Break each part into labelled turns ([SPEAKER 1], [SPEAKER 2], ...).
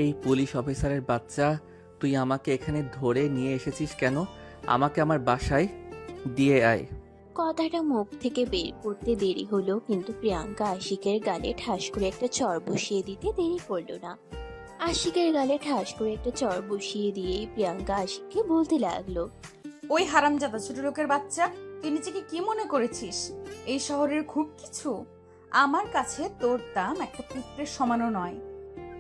[SPEAKER 1] এই পুলিশ অফিসারের বাচ্চা, তুই আমাকে এখানে ধরে নিয়ে এসেছিস কেন? আমাকে আমার বাসায় দিয়ে আয়।
[SPEAKER 2] কথাটা মুখ থেকে বের করতে দেরি হলো, কিন্তু প্রিয়াঙ্কা আশিকের গালে ঠাস করে একটা চড় বসিয়ে দিতে দেরি করলো না। আশিকের গালে ঠাস করে একটা চড় বসিয়ে দিয়েই প্রিয়াঙ্কা আশিককে বলতে লাগলো,
[SPEAKER 3] ওই হারামজাদা ছোট লোকের বাচ্চা, তুই নিজেকে কি মনে করেছিস এই শহরের খুব কিছু? আমার কাছে তোর দাম একটা পুত্রের সমানও নয়।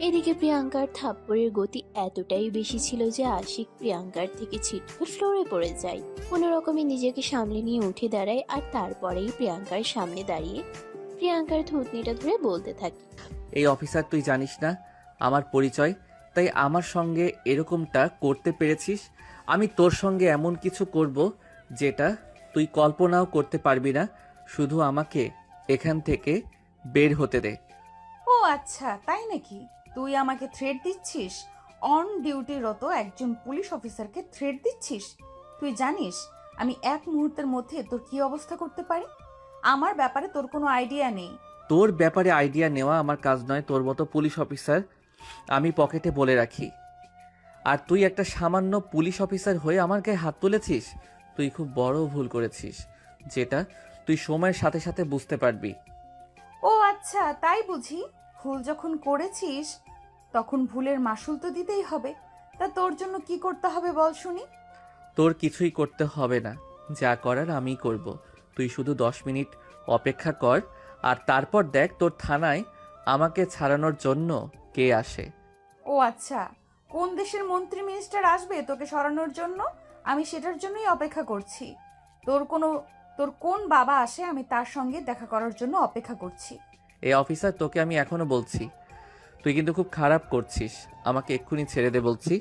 [SPEAKER 2] এদিকে প্রিয়াঙ্কার থাপ্পড়ের গতি এতটাই বেশি ছিল যে আশিক প্রিয়াঙ্কার থেকে ছিটকে ফ্লোরে পড়ে যায়। কোনো রকমে নিজেকে সামলে নিয়ে উঠে দাঁড়ায়, আর তারপরেই প্রিয়াঙ্কার সামনে দাঁড়িয়ে প্রিয়াঙ্কার থুতনিটা ধরে বলতে থাকে,
[SPEAKER 1] এই অফিসার, তুই জানিস না আমার পরিচয়, তাই আমার সঙ্গে এরকমটা করতে পেরেছিস। আমি তোর সঙ্গে এমন কিছু করব যেটা তুই কল্পনাও করতে পারবি না। শুধু আমাকে এখান থেকে বের হতে দে।
[SPEAKER 3] ও আচ্ছা, তাই নাকি? তুই আমাকে থ্রেট দিচ্ছিস? অন ডিউটিরত একজন পুলিশ অফিসারকে থ্রেট দিচ্ছিস? তুই জানিস আমি এক মুহূর্তের মধ্যে তোর কি অবস্থা করতে পারি? আমার ব্যাপারে তোর কোনো আইডিয়া নেই।
[SPEAKER 1] তোর ব্যাপারে আইডিয়া নেওয়া আমার কাজ নয়। তোর মতো পুলিশ অফিসার আমি পকেটে বলে রাখি, আর তুই একটা সামান্য পুলিশ অফিসার হয়ে আমার গায়ে হাত তুলেছিস। তুই খুব বড় ভুল করেছিস, যেটা তুই সময়ের সাথে সাথে বুঝতে পারবি।
[SPEAKER 3] ও আচ্ছা, তাই বুঝি? ভুল যখন করেছিস তখন ভুলের মাসুল তো দিতেই হবে। তা তোর জন্য কি করতে হবে বল শুনি।
[SPEAKER 1] তোর কিছুই করতে হবে না, যা করার আমিই করব। তুই শুধু 10 মিনিট অপেক্ষা কর, আর তারপর দেখ তোর থানায় আমাকে ছাড়ানোর জন্য কে আসে।
[SPEAKER 3] ও আচ্ছা, কোন দেশের মন্ত্রী মিনিস্টার আসবে তোকে সরানোর জন্য? আমি সেটার জন্যই অপেক্ষা করছি। তোর কোনো তোর কোন বাবা আসে আমি তার সঙ্গে দেখা করার জন্য অপেক্ষা করছি।
[SPEAKER 1] এই অফিসার, তোকে আমি এখনো বলছি, তুই কিন্তু খুব খারাপ করছিস। আমাকে এক্ষুনি ছেড়ে দে বলছি।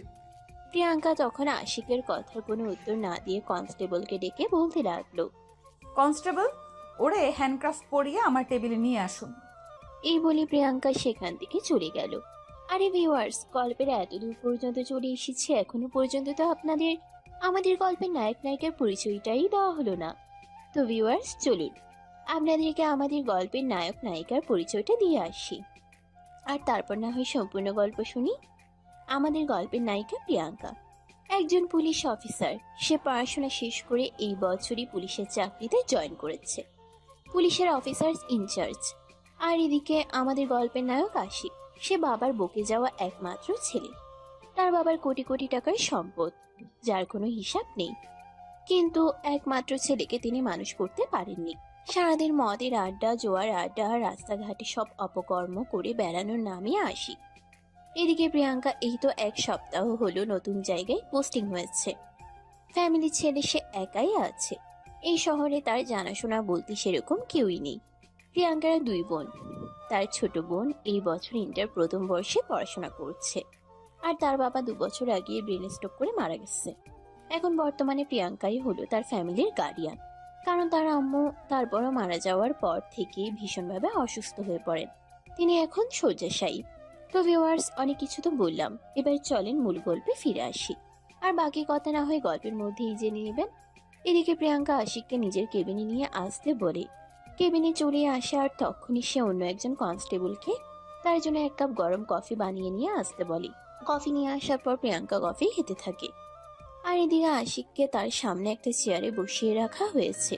[SPEAKER 2] প্রিয়াঙ্কা তখন আশিকের কথার কোনো উত্তর না দিয়ে কনস্টেবলকে ডেকে বলতে লাগলো,
[SPEAKER 3] কনস্টেবল, ওরে হ্যান্ডক্রাফট পরিয়ে আমার টেবিলে নিয়ে আসুন।
[SPEAKER 2] এই বলে প্রিয়াঙ্কা সেখান থেকে চলে গেল। আরে ভিউয়ার্স, গল্পের এতদূর পর্যন্ত চলে এসেছে, এখনো পর্যন্ত তো আপনাদের আমাদের গল্পের নায়ক নায়িকার পরিচয়টাই দেওয়া হলো না। তো ভিউয়ার্স, চলুন আপনাদেরকে আমাদের গল্পের নায়ক নায়িকার পরিচয়টা দিয়ে আসি, আর তারপর না হয় সম্পূর্ণ গল্প শুনি। আমাদের গল্পের নায়িকা প্রিয়াঙ্কা একজন পুলিশ অফিসার। সে পড়াশোনা শেষ করে এই বছরই পুলিশের চাকরিতে জয়েন করেছে, পুলিশের অফিসার ইনচার্জ। আর এদিকে আমাদের গল্পের নায়ক আশিক, সে বাবার বকে যাওয়া একমাত্র ছেলে। তার বাবার কোটি কোটি টাকার সম্পদ, যার কোনো হিসাব নেই, কিন্তু একমাত্র ছেলেকে তিনি মানুষ করতে পারেননি। সারাদিন মদের আড্ডা, জোয়ার আড্ডা আর রাস্তাঘাটে সব অপকর্ম করে বেড়ানোর নামই আশিক। এদিকে প্রিয়াঙ্কা এই তো 1 সপ্তাহ হলো নতুন জায়গায় পোস্টিং হয়েছে। ফ্যামিলি ছেড়ে সে একাই আছে। এই শহরে তার জানাশোনা বলতে সেরকম কেউই নেই। প্রিয়াঙ্কার 2 বোন। তার ছোট বোন এই বছর ইন্টার প্রথম বর্ষে পড়াশোনা করছে, আর তার বাবা 2 বছর আগে ব্রেন স্ট্রোক করে মারা গেছে। এখন বর্তমানে প্রিয়াঙ্কাই হলো তার ফ্যামিলির গার্ডিয়ান, কারণ তার আম্মু তারপরও মারা যাওয়ার পর থেকে ভীষণভাবে অসুস্থ হয়ে পড়েন। তিনি এখন শয্যাশায়ী। তো ভিউয়ার্স, অনেক কিছু তো বললাম, এবার চলেন মূল গল্পে ফিরে আসি, আর বাকি কথা না হয় গল্পের মধ্যেই জেনে নেবেন। এদিকে প্রিয়াঙ্কা আশিককে নিজের কেবিনে নিয়ে আসতে বলে কেবিনে চলে আসে, আর তখনই সে অন্য একজন কনস্টেবলকে তার জন্য 1 কাপ গরম কফি বানিয়ে নিয়ে আসতে বলে। কফি নিয়ে আসার পর প্রিয়াঙ্কা কফি খেতে থাকে, আর এদিকে আশিককে তার সামনে একটা চেয়ারে বসিয়ে রাখা হয়েছে।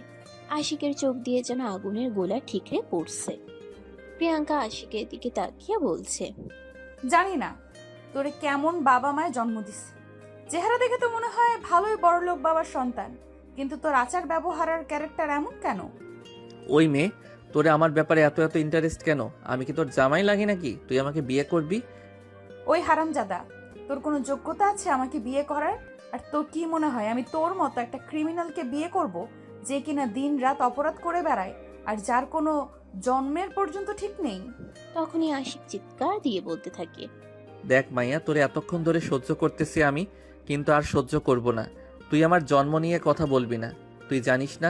[SPEAKER 2] আশিকের চোখ দিয়ে যেন আগুনের গোলা ঠিকরে পড়ছে। প্রিয়াঙ্কা আশিকের দিকে তাকিয়ে বলছে,
[SPEAKER 3] জানি না তোরে কেমন বাবা মায় জন্ম দিছে। চেহারা দেখে তো মনে হয় ভালোই বড়লোক বাবার সন্তান, কিন্তু তোর আচার ব্যবহার আর ক্যারেক্টার এমন কেন?
[SPEAKER 1] ওই মেয়ে, তোরে আমার ব্যাপারে এত এত ইন্টারেস্ট কেন? আমি কি তোর জামাই লাগি নাকি তুই আমাকে বিয়ে করবি?
[SPEAKER 3] ওই হারামজাদা, তোর কোনো যোগ্যতা আছে আমাকে বিয়ে করার? আর তোর কি মনে হয় আমি তোর মতো একটা ক্রিমিনালকে বিয়ে করব, যে কিনা দিন রাত অপরাধ করে বেড়ায় আর যার কোনো জন্মের পর্যন্ত ঠিক নেই?
[SPEAKER 2] তখনই আশিক চিৎকার দিয়ে বলতে থাকে,
[SPEAKER 1] দেখ মাইয়া, তোরে এতক্ষণ ধরে সহ্য করতেছি আমি, কিন্তু আর সহ্য করব না। তুই আমার জন্ম নিয়ে কথা বলবি না। তুই জানিস না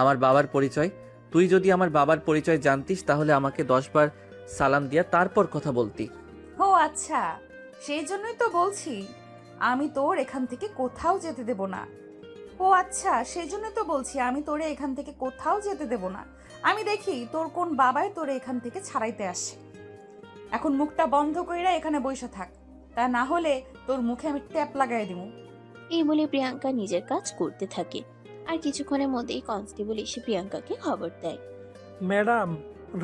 [SPEAKER 1] আমার বাবার পরিচয়। তুই যদি আমার বাবার পরিচয় জানতিস তাহলে আমাকে 10 বার সালাম দিয়া তারপর কথা বলতি।
[SPEAKER 3] ও আচ্ছা, সেই জন্যই তো বলছি আমি তোর এখান থেকে কোথাও যেতে দেব না। ও আচ্ছা, সেই জন্যই তো বলছি আমি তোরে এখান থেকে কোথাও যেতে দেব না। আমি দেখি তোর কোন বাবাই তোরে এখান থেকে ছাড়াইতে আসে। এখন মুখটা বন্ধ কইরা এখানে বইসা থাক। তা না হলে তোর মুখে আমি ট্যাপ লাগাই দিব।
[SPEAKER 2] এই বলে প্রিয়াঙ্কা নিজের কাজ করতে থাকে। আর কিছুক্ষণের মধ্যেই কনস্টেবল এসে প্রিয়াঙ্কাকে খবর দেয়।
[SPEAKER 4] ম্যাডাম,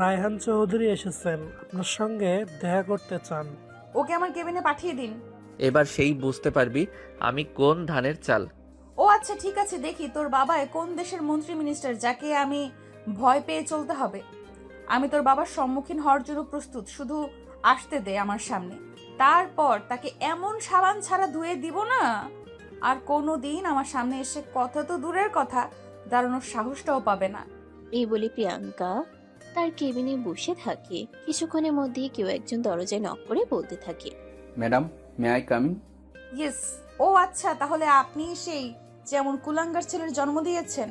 [SPEAKER 4] রায়হান চৌধুরী এসেছেন, আপনার সঙ্গে দেখা করতে চান।
[SPEAKER 3] ওকে আমার কেবিনে পাঠিয়ে দিন।
[SPEAKER 1] এবার সেই বুঝতে পারবি আমি কোন ধানের চাল।
[SPEAKER 3] ও আচ্ছা ঠিক আছে, দেখি তোর বাবা কোন দেশের মন্ত্রী মিনিস্টার যাকে আমি ভয় পেয়ে চলতে হবে। আমি তোর বাবার সম্মুখীন হওয়ার জন্য প্রস্তুত, শুধু আসতে দে আমার সামনে। তারপর তাকে এমন সাবান ছাড়া ধুয়ে দিব না, আর কোনো দিন আমার সামনে এসে কথা তো দূরের কথা, দাঁড়ানোর সাহসটাও পাবে না।
[SPEAKER 2] এই বলে প্রিয়াঙ্কা তার কেবিনে বসে থাকে। কিছুক্ষণের মধ্যেই কেউ একজন দরজায় নক করে বলতে থাকে,
[SPEAKER 5] madam, may I coming?
[SPEAKER 3] Yes. ও আচ্ছা, তাহলে আপনি সেই যেমন কুলাঙ্গার ছেলের জন্ম দিয়েছেন।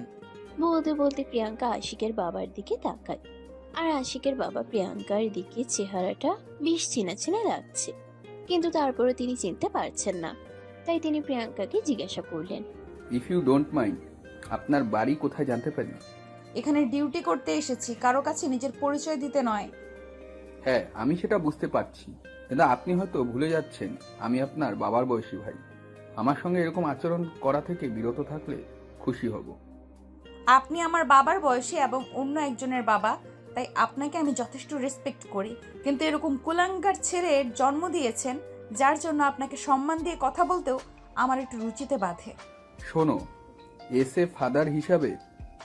[SPEAKER 2] বলতে বলতে প্রিয়াঙ্কা আশিকের বাবার দিকে তাকায়। আর আশিকের বাবা প্রিয়াঙ্কার দিকে চেহারাটা বেশ চেনা চেনা লাগছে, কিন্তু তারপরে তিনি চিনতে পারছেন না। তাই তিনি প্রিয়াঙ্কাকে জিজ্ঞাসা করলেন,
[SPEAKER 5] ইফ ইউ ডোন্ট মাইন্ড, আপনার বাড়ি কোথায় জানতে পারি?
[SPEAKER 3] এখানে ডিউটি করতে এসেছি, কারো কাছে নিজের পরিচয় দিতে নয়।
[SPEAKER 5] হ্যাঁ, আমি সেটা বুঝতে পারছি, কিন্তু আপনি হয়তো ভুলে যাচ্ছেন আমি আপনার বাবার বয়সী ভাই। আমার সঙ্গে এরকম আচরণ করা থেকে বিরত থাকলে খুশি হব।
[SPEAKER 3] আপনি আমার বাবার বয়সী এবং অন্য একজনের বাবা, তাই আপনাকে আমি যথেষ্ট রেসপেক্ট করি, কিন্তু এরকম কুলাঙ্গার ছেলের জন্ম দিয়েছেন যার জন্য আপনাকে সম্মান দিয়ে কথা বলতেও আমার একটু রুচিতে বাধে।
[SPEAKER 5] শোনো, এস এ ফাদার হিসাবে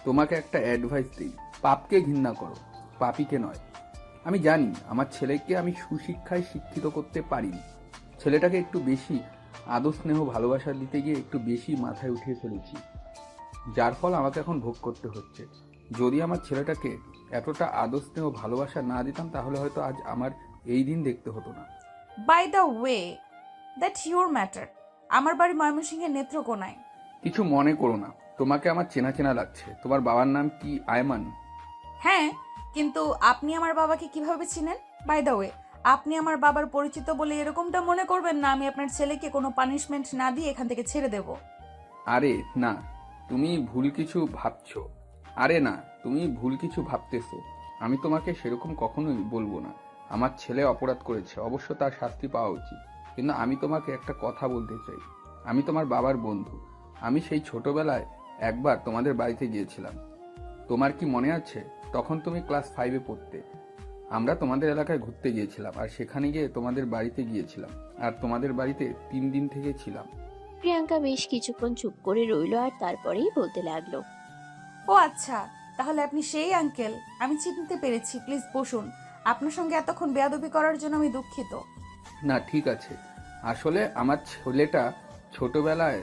[SPEAKER 5] তোমাকে একটা অ্যাডভাইস দিই, পাপকে ঘৃণা করো, পাপীকে নয়। আমি জানি আমার ছেলেকে আমি সুশিক্ষায় শিক্ষিত করতে পারিনি। ছেলেটাকে একটু বেশি আদর স্নেহ ভালোবাসা দিতে গিয়ে একটু বেশি মাথায় উঠিয়ে ফেলেছি, যার ফল আমাকে এখন ভোগ করতে হচ্ছে। যদি আমার ছেলেটাকে এতটা আদর স্নেহ ভালোবাসা না দিতাম তাহলে হয়তো আজ আমার এই দিন দেখতে হতো না।
[SPEAKER 3] By the way, that your matter. আমার বাড়ি ময়মনসিংহের নেত্রকোনায়।
[SPEAKER 5] কিছু মনে করো না, তোমাকে আমার চেনা চেনা লাগছে। তোমার বাবার নাম কি আয়মান?
[SPEAKER 3] হ্যাঁ, কিন্তু আপনি আমার বাবাকে কিভাবে চিনেন? বাই দ্য ওয়ে, আপনি আমার বাবার পরিচিত বলে এরকমটা মনে করবেন না আমি আপনার ছেলেকে কোনো পানিশমেন্ট না দিয়ে এখান থেকে ছেড়ে দেব।
[SPEAKER 5] আরে না, তুমি ভুল কিছু ভাবছো। তুমি ভুল কিছু ভাবতেছো। আমি তোমাকে সেরকম কখনোই বলবো না। আমার ছেলে অপরাধ করেছে, অবশ্য তার শাস্তি পাওয়া উচিত। কিন্তু আমি তোমাকে একটা কথা বলতে চাই। আমি তোমার বাবার বন্ধু। আমি সেই ছোটবেলায় একবার তোমাদের বাড়িতে গিয়েছিলাম। তোমার কি মনে আছে? তখন তুমি ক্লাস 5-এ পড়তে। আমরা তোমাদের এলাকায় ঘুরতে গিয়েছিলাম, আর সেখানে গিয়ে তোমাদের বাড়িতে গিয়েছিলাম, আর তোমাদের বাড়িতে 3 দিন থেকে ছিলাম।
[SPEAKER 2] প্রিয়াঙ্কা বেশ কিছুক্ষণ চুপ করে রইল, আর তারপরেই বলতে লাগলো,
[SPEAKER 3] ও আচ্ছা, তাহলে আপনি সেই আঙ্কেল। আমি চিনতে পেরেছি। প্লিজ বসুন। আপনার সঙ্গে এতক্ষণ বেয়াদবি করার জন্য আমি দুঃখিত।
[SPEAKER 5] না, ঠিক আছে। আসলে আমার ছেলেটা ছোটবেলায়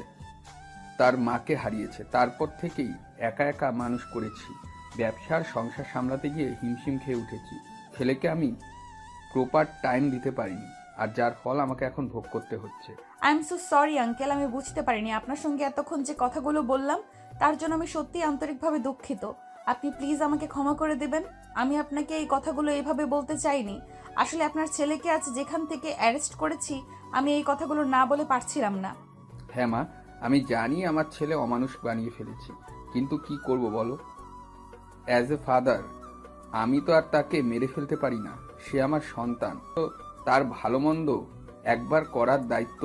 [SPEAKER 5] তার মাকে হারিয়েছে। তারপর থেকেই একা একা মানুষ করেছি। ব্যবসার সংসার সামলাতে গিয়ে হিমশিম খেয়ে উঠেছি। ছেলেকে আমি প্রপার টাইম দিতে পারিনি, আর যার ফল আমাকে এখন ভোগ করতে হচ্ছে।
[SPEAKER 3] I am so sorry uncle, আমি বুঝতে পারিনি। আপনার সঙ্গে এতক্ষণ যে কথাগুলো বললাম তার জন্য আমি সত্যিই আন্তরিকভাবে দুঃখিত। আপনি প্লিজ আমাকে ক্ষমা করে দেবেন। আমি আপনাকে এই কথাগুলো এইভাবে বলতে চাইনি। আসলে আপনার ছেলেকে আজ যেখান থেকে অ্যারেস্ট করেছি, আমি এই কথাগুলো না বলে পারছিলাম না।
[SPEAKER 5] হ্যাঁ মা, আমি জানি আমার ছেলে অমানুষ বানিয়ে ফেলেছি, কিন্তু কি করব বলো? অ্যাজ এ ফাদার আমি তো আর তাকে মেরে ফেলতে পারি না। সে আমার সন্তান, তো তার ভালো মন্দ একবার করার দায়িত্ব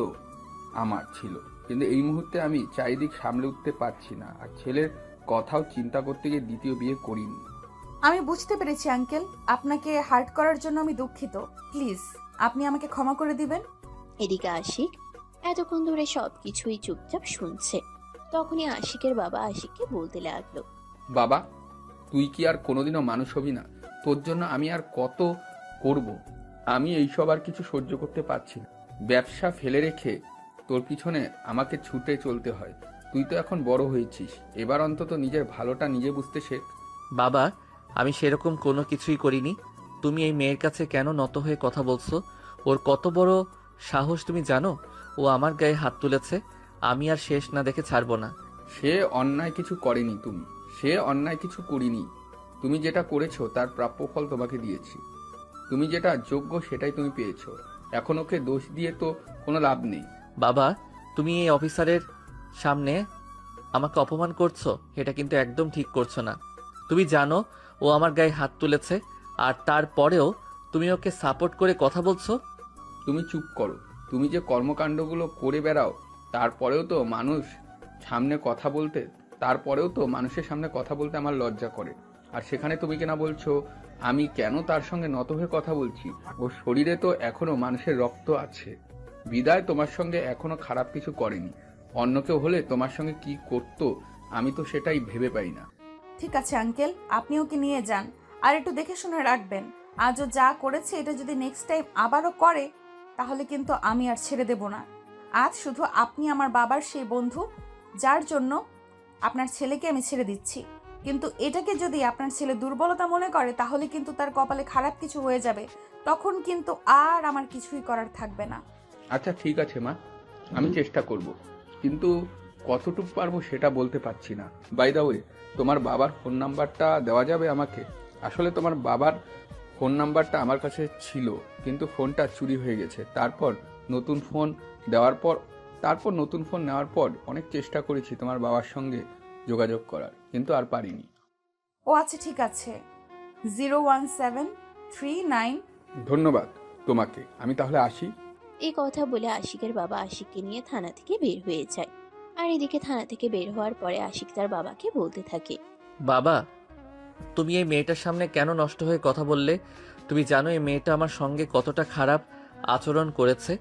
[SPEAKER 5] আমার ছিল। কিন্তু এই মুহূর্তে আমি চারিদিক সামলে উঠতে পারছি না, আর ছেলের কথাও চিন্তা করতে গিয়ে দ্বিতীয় বিয়ে করিনি।
[SPEAKER 3] আমি বুঝতে পেরেছি আঙ্কেল, আপনাকে হার্ট করার জন্য আমি দুঃখিত। প্লিজ আপনি আমাকে ক্ষমা করে দিবেন।
[SPEAKER 2] এদিকে আশিক এতক্ষণ ধরে সবকিছুই চুপচাপ শুনছে। তখনই আশিকের বাবা আশিককে বলতে লাগলো,
[SPEAKER 5] বাবা, তুই কি আর কোনোদিনও মানুষ হবি না? তোর জন্য আমি আর কত করব। আমি এইসব আর কিছু সহ্য করতে পারছি না। ব্যবসা ফেলে রেখে তোর পিছনে আমাকে ছুটে চলতে হয়। তুই তো এখন বড় হয়েছিস, এবার অন্তত নিজের ভালোটা নিজে বুঝতে শেখ।
[SPEAKER 1] বাবা, আমি সেরকম কোনো কিছুই করিনি। তুমি এই মেয়ের কাছে কেন নত হয়ে কথা বলছো? ওর কত বড় সাহস তুমি জানো? ও আমার গায়ে হাত তুলেছে। আমি আর শেষ না দেখে ছাড়বো না।
[SPEAKER 5] সে অন্যায় কিছু করেনি, সে অন্যায় কিছু করিনি। তুমি যেটা করেছো তার প্রাপ্য ফল তোমাকে দিয়েছি। তুমি যেটা যোগ্য সেটাই তুমি পেয়েছো। এখন ওকে দোষ দিয়ে তো কোনো লাভ নেই।
[SPEAKER 1] বাবা, তুমি এই অফিসারের সামনে আমাকে অপমান করছো, এটা কিন্তু একদম ঠিক করছো না। তুমি জানো ও আমার গায়ে হাত তুলেছে, আর তারপরেও তুমি ওকে সাপোর্ট করে কথা বলছো।
[SPEAKER 5] তুমি চুপ করো। তুমি যে কর্মকাণ্ডগুলো করে বেড়াও, তারপরেও তো মানুষ সামনে কথা বলতে তারপরেও তো মানুষের সামনে কথা বলতে আমার লজ্জা করে। আর সেখানে তুমি কিনা বলছো আমি কেন তার সঙ্গে নত হয়ে কথা বলছি। ওর শরীরে তো এখনো মানুষের রক্ত আছে, বিদায় তোমার সঙ্গে এখনো খারাপ কিছু করেনি। অন্য কেউ হলে তোমার সঙ্গে কি করতো আমি তো সেটাই ভেবে পাই না।
[SPEAKER 3] ঠিক আছে আঙ্কেল, আপনি ওকে নিয়ে যান, আর একটু দেখে শুনে রাখবেন। আজও যা করেছে এটা যদি নেক্সট টাইম আবারও করে, তাহলে কিন্তু আমি আর ছেড়ে দেব না। আজ শুধু আপনি আমার বাবার সেই বন্ধু যার জন্য আপনার ছেলেকে আমি ছেড়ে দিচ্ছি, কিন্তু এটাকে যদি আপনার ছেলে দুর্বলতা মনে করে তাহলে কিন্তু তার কপালে খারাপ কিছু হয়ে যাবে, তখন কিন্তু আর আমার কিছুই করার থাকবে না।
[SPEAKER 5] আচ্ছা ঠিক আছে মা, আমি চেষ্টা করব, কিন্তু কতটুকু পারবো সেটা বলতে পারছি না। বাই দা ওয়ে, তোমার বাবার ফোন নাম্বারটা দেওয়া যাবে আমাকে? আসলে তোমার বাবার ফোন নাম্বারটা আমার কাছে ছিল, কিন্তু ফোনটা চুরি হয়ে গেছে। নতুন ফোন নেওয়ার পর অনেক চেষ্টা করেছি তোমার বাবার সঙ্গে যোগাযোগ করার, কিন্তু আর পারিনি।
[SPEAKER 3] ও আচ্ছা ঠিক আছে, 01739।
[SPEAKER 5] ধন্যবাদ তোমাকে, আমি তাহলে আসি।
[SPEAKER 2] এই কথা বলে আশিকের বাবা আশিককে নিয়ে থানা থেকে বের হয়ে যায়। আর এদিকে থানা থেকে বের হওয়ার পরে আশিক তার বাবাকে বলতে থাকে,
[SPEAKER 1] বাবা, তুমি এই মেয়েটার সামনে কেন নষ্ট হয়ে কথা বললে? তুমি জানো এই মেয়েটা আমার সঙ্গে কতটা খারাপ আচরণ করেছে?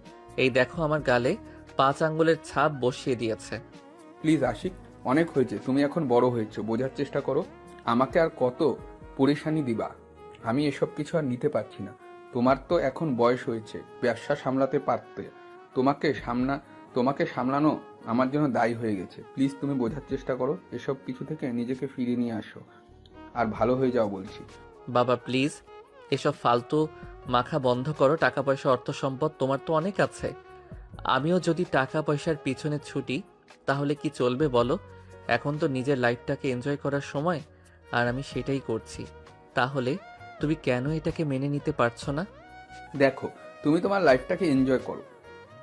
[SPEAKER 1] এই দেখো আমার গালে 5 আঙ্গুলের ছাপ বসিয়ে দিয়েছে।
[SPEAKER 5] প্লিজ আশিক, অনেক হয়েছে, তুমি এখন বড় হয়েছো, বোঝার চেষ্টা করো। আমাকে আর কত পরেশানি দিবা? আমি এসব কিছু আর নিতে পারছি না। তোমার তো এখন বয়স হয়েছে, ব্যবসা সামলাতে পারতে। তোমাকে সামলানো আমার জন্য দায়ী হয়ে গেছে। প্লিজ তুমি বোঝার চেষ্টা করো, এসব কিছু থেকে নিজেকে ফিরিয়ে নিয়ে আসো আর ভালো হয়ে যাও বলছি।
[SPEAKER 1] বাবা প্লিজ, এসব ফালতু মাখা বন্ধ করো। টাকা পয়সা অর্থ সম্পদ তোমার তো অনেক আছে। আমিও যদি টাকা পয়সার পিছনে ছুটি তাহলে কি চলবে বলো? এখন তো নিজের লাইফটাকে এনজয় করার সময়, আর আমি সেটাই করছি। তাহলে তুমি কেন এটাকে মেনে নিতে পারছো না?
[SPEAKER 5] দেখো, তুমি তোমার লাইফটাকে এনজয় করো,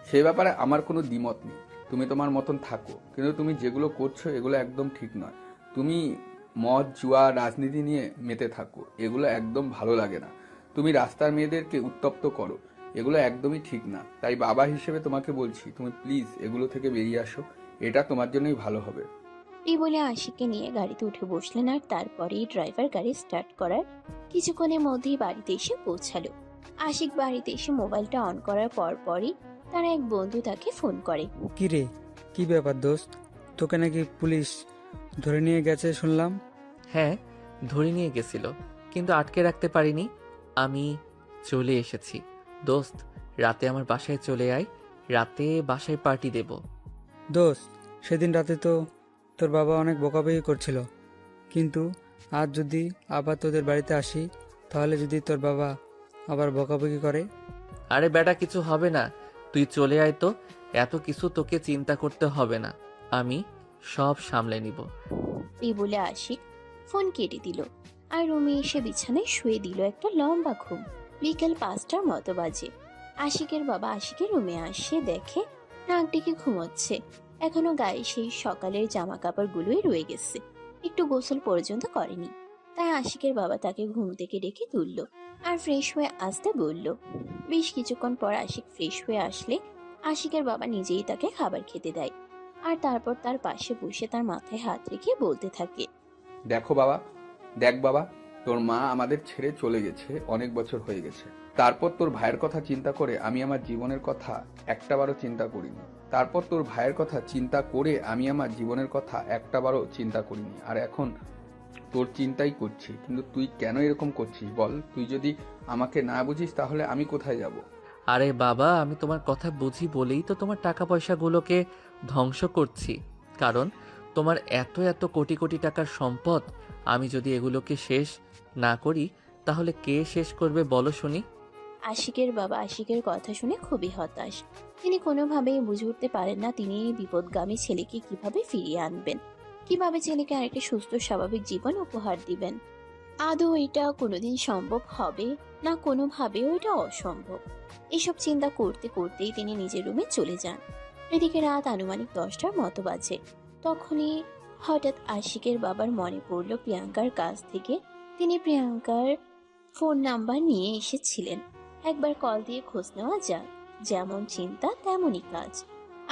[SPEAKER 5] সে ব্যাপারে আমার কোনো দ্বিমত নেই। তুমি তোমার মতন থাকো, কিন্তু তুমি যেগুলো করছো এগুলো একদম ঠিক নয়। তুমি মদ জুয়া রাজনীতি নিয়ে মেতে থাকো, এগুলো একদম ভালো লাগে না। তুমি রাস্তার মেয়েদেরকে উত্তপ্ত করো, এগুলো একদমই ঠিক না। তাই বাবা হিসেবে তোমাকে বলছি, তুমি প্লিজ এগুলো থেকে বেরিয়ে আসো, এটা তোমার জন্যই ভালো হবে।
[SPEAKER 2] এই বলে আশিককে নিয়ে গাড়িতে উঠে বসলেন। আর তারপরেই ড্রাইভার গাড়ি স্টার্ট করার কিছুক্ষণের মধ্যেই বাড়িতে এসে পৌঁছালো। আশিক বাড়িতে এসে মোবাইলটা অন করার পরই তার এক বন্ধু তাকে ফোন করে।
[SPEAKER 6] কি রে, কি ব্যাপার দোস্ত? তোকে নাকি পুলিশ ধরে নিয়ে গেছে শুনলাম।
[SPEAKER 1] হ্যাঁ, ধরে নিয়ে গেছিল, কিন্তু আটকে রাখতে পারিনি। আমি চলে এসেছি। দোস্ত, রাতে আমার বাসায় চলে আয়, রাতে বাসায় পার্টি দেব।
[SPEAKER 6] দোস্ত, সেদিন রাতে তো তোর বাবা অনেক বকাবকি করছিল, কিন্তু আজ যদি আবার তোদের বাড়িতে আসি তাহলে যদি তোর বাবা আবার বকাবকি করে?
[SPEAKER 1] আরে বেটা, কিছু হবে না, তুই চলে আয় তো। এত কিছু তোকে চিন্তা করতে হবে না, আমি সব সামলে নিব।
[SPEAKER 2] এই বলে আশিক ফোন কেটে দিল আর রুমে এসে বিছানায় শুয়ে দিল একটা লম্বা ঘুম। বিকেল 5টার মতো বাজে। আশিকের বাবা আশিকের রুমে আসে, দেখে নাক ডেকে ঘুমোচ্ছে। এখনো গায়ে সেই সকালের জামা কাপড়গুলোই রয়ে গেছে, একটু গোসল পর্যন্ত করেনি। তাই আশিকের বাবা তাকে ঘুম থেকে ডেকে তুলল আর ফ্রেশ হয়ে আসতে বলল। বেশ কিছুক্ষণ পর আশিক ফ্রেশ হয়ে আসলে আশিকের বাবা নিজেই তাকে খাবার খেতে দেয়। আর তারপর তার পাশে বসে তার মাথায় হাত রেখে বলতে থাকে,
[SPEAKER 5] দেখ বাবা, তোর মা আমাদের ছেড়ে চলে গেছে, অনেক বছর হয়ে গেছে। তারপর তোর ভাইয়ের কথা চিন্তা করে আমি আমার জীবনের কথা একটাবারও চিন্তা করিনি। আর এখন তোর চিন্তাই করছি, কিন্তু তুই কেন এরকম করছিস বল? তুই যদি আমাকে না বুঝিস তাহলে আমি কোথায় যাব?
[SPEAKER 1] আরে বাবা, আমি তোমার কথা বুঝি বলেই তো তোমার টাকা পয়সাগুলোকে ধ্বংস করছি। কারণ তোমার এত এত কোটি কোটি টাকার সম্পদ, আমি যদি এগুলোকে শেষ না করি তাহলে কে শেষ করবে বলো শুনি?
[SPEAKER 2] আশিকের বাবা আশিকের কথা শুনে খুবই হতাশ। তিনি কোনোভাবেই বুঝে উঠতে পারেন না তিনি এই বিপদগামী ছেলেকে কিভাবে ফিরিয়ে আনবেন, কিভাবে ছেলেকে আরেকটা সুস্থ স্বাভাবিক জীবন উপহার দিবেন। আদৌ এটা কোনোদিন সম্ভব হবে, না কোনোভাবেও এটা অসম্ভব। এসব চিন্তা করতে করতেই তিনি নিজের রুমে চলে যান। এদিকে রাত আনুমানিক 10টার মতো বাজে। তখনই হঠাৎ আশিকের বাবার মনে পড়ল প্রিয়াঙ্কার কাছ থেকে তিনি প্রিয়াঙ্কার ফোন নাম্বার নিয়ে এসেছিলেন। একবার কল দিয়ে খোঁজ নেওয়া যাক। যেমন চিন্তা তেমনই কাজ।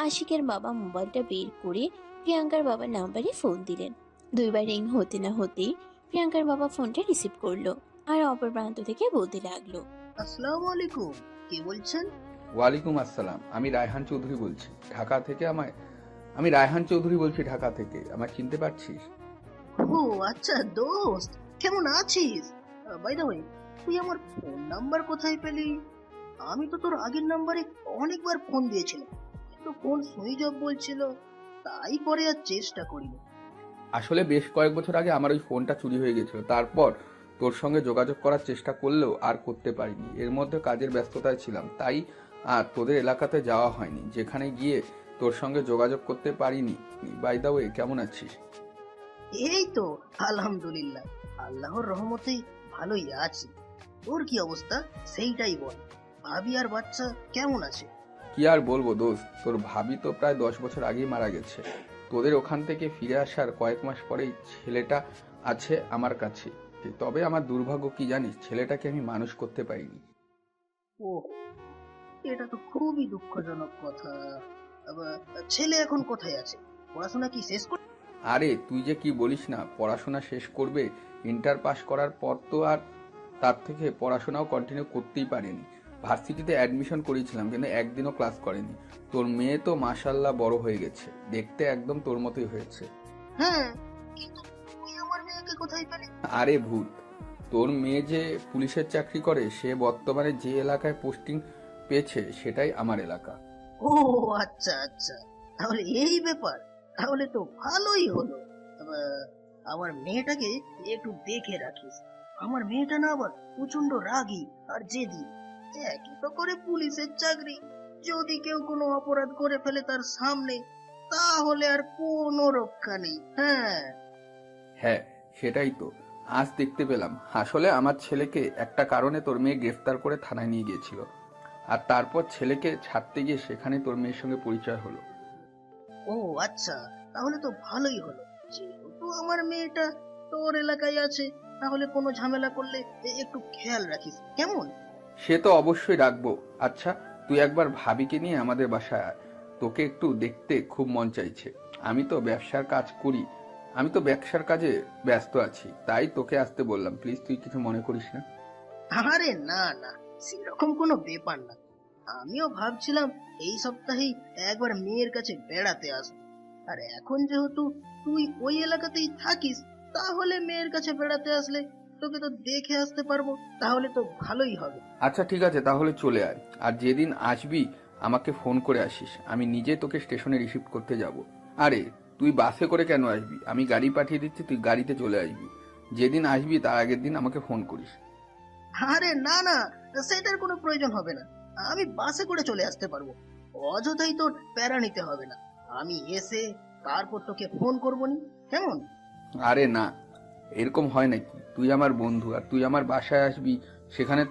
[SPEAKER 2] আশিকের বাবা মোবাইলটা বের করে প্রিয়াঙ্কার বাবার নাম্বারে ফোন দিলেন। দুইবার রিং হতে না হতেই প্রিয়াঙ্কার বাবা ফোনটা রিসিভ করলো আর অপর প্রান্ত থেকে বলতে লাগলো,
[SPEAKER 7] আসসালামু আলাইকুম, কে বলছেন?
[SPEAKER 5] ওয়ালাইকুম আসসালাম, আমি রায়হান চৌধুরী বলছি ঢাকা থেকে। আমি রায়হান চৌধুরী বলছি ঢাকা থেকে। আমায় চিনতে পারছিস?
[SPEAKER 7] ও আচ্ছা দোস্ত, কেমন আছিস? বাই দ্য ওয়ে, তুই আমার ফোন নাম্বার কোথায় পেলি? আমি তো তোর আগের নাম্বারে অনেকবার ফোন দিয়েছিলাম, কিন্তু ফোন সুইচ অফ বলছিল, তাই পরে আর চেষ্টা করিনি।
[SPEAKER 5] আসলে বেশ কয়েক বছর আগে আমার ওই ফোনটা চুরি হয়ে গেছিল। তারপর তোর সঙ্গে যোগাযোগ করার চেষ্টা করলেও আর করতে পারিনি। এর মধ্যে কাজের ব্যস্ততায় ছিলাম, তাই আর তোদের এলাকাতে যাওয়া হয়নি। যেখানে গিয়ে তোর সঙ্গে যোগাযোগ করতে পারিনি। বাই দ্য ওয়ে, কেমন আছিস?
[SPEAKER 7] এই তো আলহামদুলিল্লাহ, আল্লাহর রহমতেই ভালোই আছি। তোর কি অবস্থা সেইটাই বল। ভাবি আর বাচ্চা কেমন আছে?
[SPEAKER 5] কি আর বলবো দোস্ত, তোর ভাবি তো প্রায় 10 বছর আগেই মারা গেছে। তোদের ওখান থেকে ফিরে আসার কয়েক মাস পরেই ছেলেটা আছে আমার কাছে। তবে আমার দুর্ভাগ্য কি জানিস, ছেলেটাকে আমি মানুষ করতে পারিনি।
[SPEAKER 7] ও, এটা তো খুবই দুঃখজনক কথা। আবার ছেলে এখন কোথায় আছে? পড়াশোনা কি শেষ করে?
[SPEAKER 5] আরে তুই যে কি বলিস না, পড়াশোনা শেষ করবে ইন্টার পাস করার পর তো আর তার থেকে পড়াশোনাও কন্টিনিউ করতেই পারেনি। ভার্সিটিতে অ্যাডমিশন করেছিলাম, কিন্তু একদিনও ক্লাস করেনি। তোর মেয়ে তো মাশাল্লাহ বড় হয়ে গেছে, দেখতে একদম তোর মতোই হয়েছে।
[SPEAKER 7] হ্যাঁ, কিন্তু তুই আমার মেয়েকে কোথায় পেলি?
[SPEAKER 5] আরে ভূত, তোর মেয়ে যে পুলিশের চাকরি করে, সে বর্তমানে যে এলাকায় পোস্টিং পেয়েছে সেটাই আমার এলাকা।
[SPEAKER 7] ও আচ্ছা আচ্ছা, তাহলে এই ব্যাপার। তাহলে তো ভালোই হলো। আবার আমার মেয়েটাকে একটু দেখে রাখিস। আমার মেয়েটা না আবার প্রচন্ড রাগী আর জেদি। একই তো করে পুলিশের চাকরি, যদি কেউ কোনো অপরাধ করে ফেলে তার সামনে, তাহলে আর কোনো রক্ষা নেই। হ্যাঁ,
[SPEAKER 5] হ্যাঁ, সেটাই তো আজ দেখতে পেলাম। আসলে আমার ছেলেকে একটা কারণে তোর মেয়ে গ্রেফতার করে থানায় নিয়ে গিয়েছিল, আর তারপর ছেলেকে ছাড়তে গিয়ে সেখানে তোর মেয়ের সঙ্গে পরিচয় হলো।
[SPEAKER 7] ও আচ্ছা, তাহলে তো ভালোই হলো। যেহেতু আমার মেয়েটা তোর এলাকায় আছে, তাহলে কোনো ঝামেলা করলে একটু খেয়াল রাখিস, কেমন?
[SPEAKER 5] সে তো অবশ্যই রাখবো। আচ্ছা, তুই একবার ভাবিকে নিয়ে আমাদের বাসায় আয়, তোকে একটু দেখতে খুব মন চাইছে। আমি তো ব্যবসার কাজে ব্যস্ত আছি, তাই তোকে আসতে বললাম। প্লিজ তুই কিছু মনে করিস না।
[SPEAKER 7] আরে না না, সেরকম কোনো ব্যাপার না। আমিও ভাবছিলাম এই সপ্তাহেই একবার মেয়ের কাছে বেড়াতে আসবো। আর এখন যেহেতু তুই ওই এলাকাতেই থাকিস, তাহলে মেয়ের কাছে বেড়াতে আসলে তোকে তো দেখে আসতে পারবো। তাহলে তো ভালোই হবে।
[SPEAKER 5] আচ্ছা ঠিক আছে, তাহলে চলে আয়। আর যেদিন আসবি আমাকে ফোন করে আসিস, আমি নিজে তোকে স্টেশনে রিসিভ করতে যাব। আরে তুই বাসে করে কেন আসবি? আমি গাড়ি পাঠিয়ে দিচ্ছি, তুই গাড়িতে চলে আসবি। যেদিন আসবি তার আগের দিন আমাকে ফোন করিস।
[SPEAKER 7] আরে না না, সেটার কোনো প্রয়োজন হবে না। আমি বাসে করে চলে আসতে পারবো। অযথাই তোর প্যারা নিতে হবে না। আমি এসে তারপর তোকে ফোন করবো নি, কেমন?
[SPEAKER 5] আরে না, এরকম হয় নাকি? তুই আমার বন্ধু আর তুই আমার বাসায় আসবি, সেখানে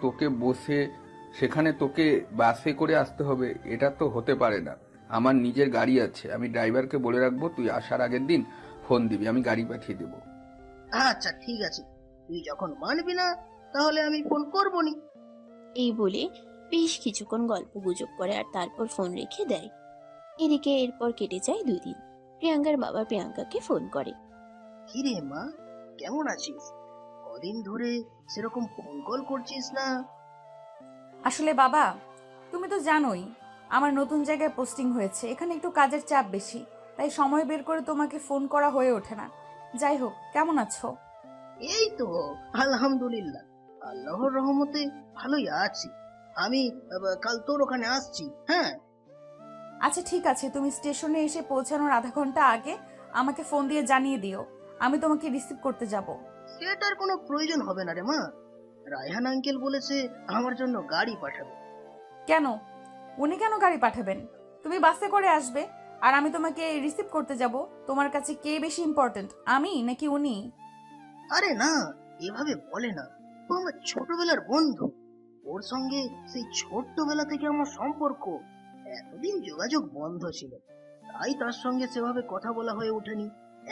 [SPEAKER 5] তোকে বাসে করে আসতে হবে, এটা তো হতে পারে না। আমার নিজের গাড়ি আছে, আমি ড্রাইভারকে বলে রাখবো তুই আসার আগের দিন ফোন দিবি, আমি গাড়ি পাঠিয়ে দেবো।
[SPEAKER 7] আচ্ছা ঠিক আছে, তুই যখন মানবি না তাহলে আমি ফোন করবো নি।
[SPEAKER 2] এই বলে বেশ কিছুক্ষণ গল্প গুজব করে আর তারপর ফোন রেখে দেয়। এদিকে এরপর কেটে যায় 2 দিন। প্রিয়াঙ্কার বাবা প্রিয়াঙ্কাকে ফোন করে।
[SPEAKER 7] কিরে মা, কেমন আছিস? কদিন ধরে সেরকম ফোন কল করছিস না।
[SPEAKER 3] আসলে বাবা, তুমি তো জানোই আমার নতুন জায়গায় পোস্টিং হয়েছে, এখানে একটু কাজের চাপ বেশি, তাই সময় বের করে তোমাকে ফোন করা হয়ে ওঠে না। যাই হোক, কেমন আছো?
[SPEAKER 7] এই তো আলহামদুলিল্লাহ, আল্লাহর রহমতে ভালোই আছি। আমি কাল তোর ওখানে আসছি। হ্যাঁ
[SPEAKER 3] আচ্ছা ঠিক আছে, তুমি স্টেশনে এসে পৌঁছানোর আধা ঘন্টা আগে আমাকে ফোন দিয়ে জানিয়ে দিও, আমি তোমাকে রিসিভ করতে যাব।
[SPEAKER 7] সেটার কোনো প্রয়োজন হবে না রে মা। রায়হান আঙ্কেল বলেছে আমার জন্য গাড়ি পাঠাবে।
[SPEAKER 3] কেন? উনি কেন গাড়ি পাঠাবেন? তুমি বাসে করে আসবে আর আমি তোমাকে রিসিভ করতে যাব। তোমার কাছে কে বেশি ইম্পর্ট্যান্ট, আমি নাকি উনি?
[SPEAKER 7] আরে না, এভাবে বলে না। ও আমার ছোটবেলার বন্ধু। ওর সঙ্গে সেই ছোট্টবেলা থেকে আমার সম্পর্ক। এতদিন যোগাযোগ বন্ধ ছিল, তাই তার সঙ্গে সেভাবে কথা বলা হয়ে ওঠেনি।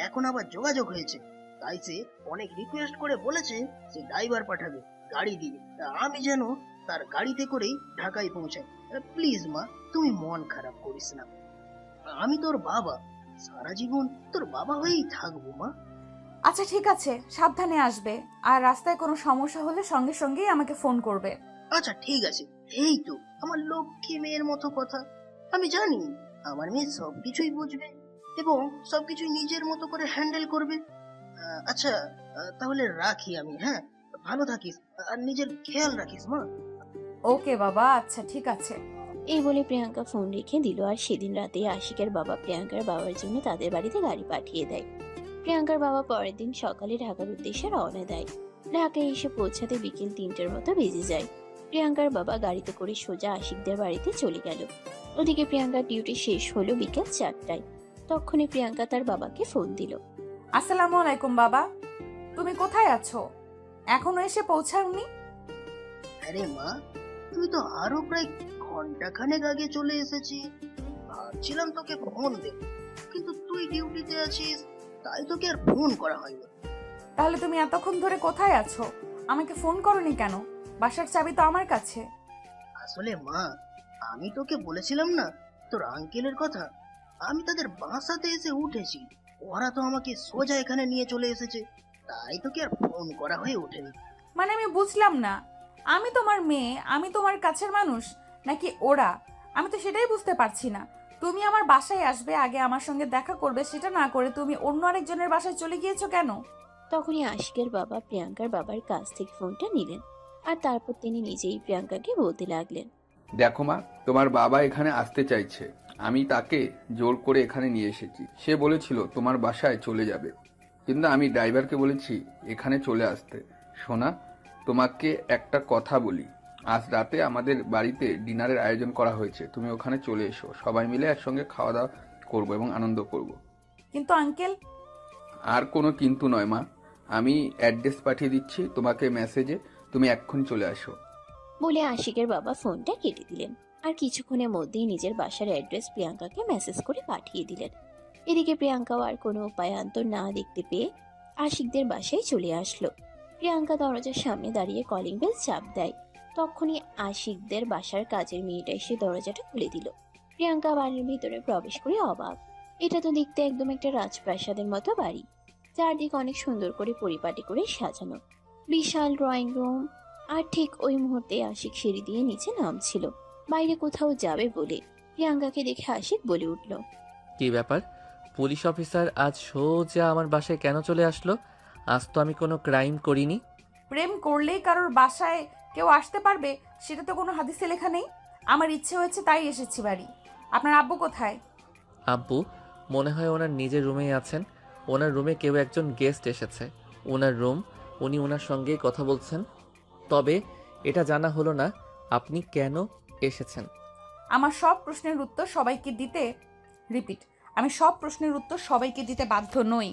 [SPEAKER 7] এখন আবার যোগাযোগ হয়েছে, তাই সে অনেক রিকোয়েস্ট করে বলেছে সে ড্রাইভার পাঠাবে গাড়ি দিয়ে। তা আমি যেন তার গাড়িতে করেই ঢাকায় পৌঁছাই। প্লিজ মা, তুমি মন খারাপ করিস না। আমি তোর বাবা, সারা জীবন তোর বাবা হয়েই থাকবো মা।
[SPEAKER 3] আচ্ছা ঠিক আছে, সাবধানে আসবে, আর রাস্তায় কোনো সমস্যা হলে সঙ্গে সঙ্গেই আমাকে ফোন করবে।
[SPEAKER 7] আচ্ছা ঠিক আছে। এই তো আমার লক্ষ্মী মেয়ের মতো কথা। আমি জানি আমার মেয়ে সবকিছুই বুঝবে এবং সবকিছুই নিজের মতো করে হ্যান্ডেল করবে। আচ্ছা, তাহলে রাখি আমি। হ্যাঁ, ভালো থাকিস আর নিজের খেয়াল রাখিস মা।
[SPEAKER 3] ওকে বাবা, আচ্ছা ঠিক আছে।
[SPEAKER 2] এই বলে প্রিয়াঙ্কা ফোন রেখে দিল। আর সেদিন রাতে আশিকের বাবা প্রিয়াঙ্কার বাবার জন্য তাদের বাড়িতে গাড়ি পাঠিয়ে দেয়। প্রিয়াঙ্কার বাবা পরের দিন সকালে ঢাকার উদ্দেশ্যে রওনা দেয়। ঢাকায় এসে পৌঁছাতে বিকেল 3টের মতো বেজে যায়। প্রিয়াঙ্কার বাবা গাড়িতে করে সোজা আশিকদের বাড়িতে চলে গেল। ওদিকে প্রিয়াঙ্কার ডিউটি শেষ হলো বিকেল 4টায়। তখনই প্রিয়াঙ্কা তার বাবাকে ফোন দিল।
[SPEAKER 3] আসসালামু আলাইকুম বাবা, তুমি কোথায় আছো? এখনো এসে পৌঁছাওনি?
[SPEAKER 7] আরে মা, তুই তো আরো প্রায় ঘন্টাখানেক আগে চলে এসেছি। ভাবছিলাম তোকে ফোন দেব, কিন্তু তুই ডিউটিতে আছিস, তাই তোকে আর ফোন করা হয়নি।
[SPEAKER 3] তাহলে তুমি এতক্ষণ ধরে কোথায় আছো? আমাকে ফোন করনি কেন? বাসার চাবি তো আমার কাছে।
[SPEAKER 7] আসলে মা, আমি তোকে বলেছিলাম না তোর আঙ্কেলের কথা, আমি তাদের বাসাতে এসে উঠেছি। ওরা তো আমাকে সোজা এখানে নিয়ে চলে এসেছে, তাই তোকে আর ফোন করা হয়ে ওঠেনি।
[SPEAKER 3] মানে আমি বুঝলাম না, আমি তোমার মেয়ে, আমি তোমার কাছের মানুষ, নাকি ওরা? আমি তো সেটাই বুঝতে পারছি না। তুমি আমার বাসায় আসবে, আগে আমার সঙ্গে দেখা করবে, সেটা না করে তুমি অন্য আরেকজনের বাসায় চলে গিয়েছো কেন?
[SPEAKER 2] তখনই আশিকের বাবা প্রিয়াঙ্কার বাবার কাছ থেকে ফোনটা নিলেন। আর তারপর তিনি নিজেই প্রিয়াঙ্কাকে বলতে লাগলেন।
[SPEAKER 5] দেখো মা, তোমার বাবা এখানে আসতে চাইছে, আমি তাকে জোর করে এখানে নিয়ে এসেছি। সে বলেছিল তোমার বাসায় চলে যাবে, কিন্তু আমি ড্রাইভারকে বলেছি এখানে চলে আসতে। সোনা, তোমাকে একটা কথা বলি, আজ রাতে আমাদের বাড়িতে ডিনারের আয়োজন করা হয়েছে, তুমি ওখানে চলে এসো, সবাই মিলে একসঙ্গে খাওয়া দাওয়া করবো এবং আনন্দ করব।
[SPEAKER 3] কিন্তু আঙ্কেল।
[SPEAKER 5] আর কোনো কিন্তু নয় মা, আমি অ্যাড্রেস পাঠিয়ে দিচ্ছি তোমাকে মেসেজে, তুমি এক্ষুনি চলে আসো।
[SPEAKER 2] বলে আশিকের বাবা ফোনটা কেটে দিলেন। আর কিছুক্ষণের মধ্যেই নিজের বাসার অ্যাড্রেস প্রিয়াঙ্কাকে মেসেজ করে পাঠিয়ে দিলেন। এদিকে প্রিয়াঙ্কাও আর কোনো উপায়ান্তর না দেখতে পেয়ে আশিকদের বাসায় চলে আসলো। প্রিয়াঙ্কা দরজার সামনে দাঁড়িয়ে কলিং বেল চাপ দেয়। তখনই আশিকদের বাসার কাজের মেয়েটা এসে দরজাটা খুলে দিল। প্রিয়াঙ্কা বাড়ির ভিতরে প্রবেশ করে অবাক। এটা তো দেখতে একদম একটা রাজপ্রাসাদের মতো বাড়ি। চারদিক অনেক সুন্দর করে পরিপাটি করে সাজানো, বিশাল ড্রয়িং রুম। আর ঠিক ওই মুহূর্তে আশিক সিঁড়ি দিয়ে নিচে নামছিল বাইরে কোথাও যাবে বলে। প্রিয়াঙ্কাকে দেখে আশিক বলে উঠল।
[SPEAKER 1] কি ব্যাপার? পুলিশ অফিসার আজ সোজা আমার বাসায় কেন চলে আসলো? আজ তো আমি কোনো ক্রাইম করিনি।
[SPEAKER 3] প্রেম করলেই কারোর বাসায় কেউ আসতে পারবে, সেটা তো কোনো হাদিসে লেখা নেই। আমার ইচ্ছে হয়েছে তাই এসেছি বাড়ি। আপনার আব্বু কোথায়?
[SPEAKER 1] আব্বু মনে হয় ওনার নিজের রুমেই আছেন। ওনার রুমে কেউ একজন গেস্ট এসেছে। ওনার রুম, উনি ওনার সঙ্গেই কথা বলছেন। তবে এটা জানা হলো না আপনি কেন এসেছেন।
[SPEAKER 3] আমার সব প্রশ্নের উত্তর সবাইকে দিতে রিপিট আমি সব প্রশ্নের উত্তর সবাইকে দিতে বাধ্য নই।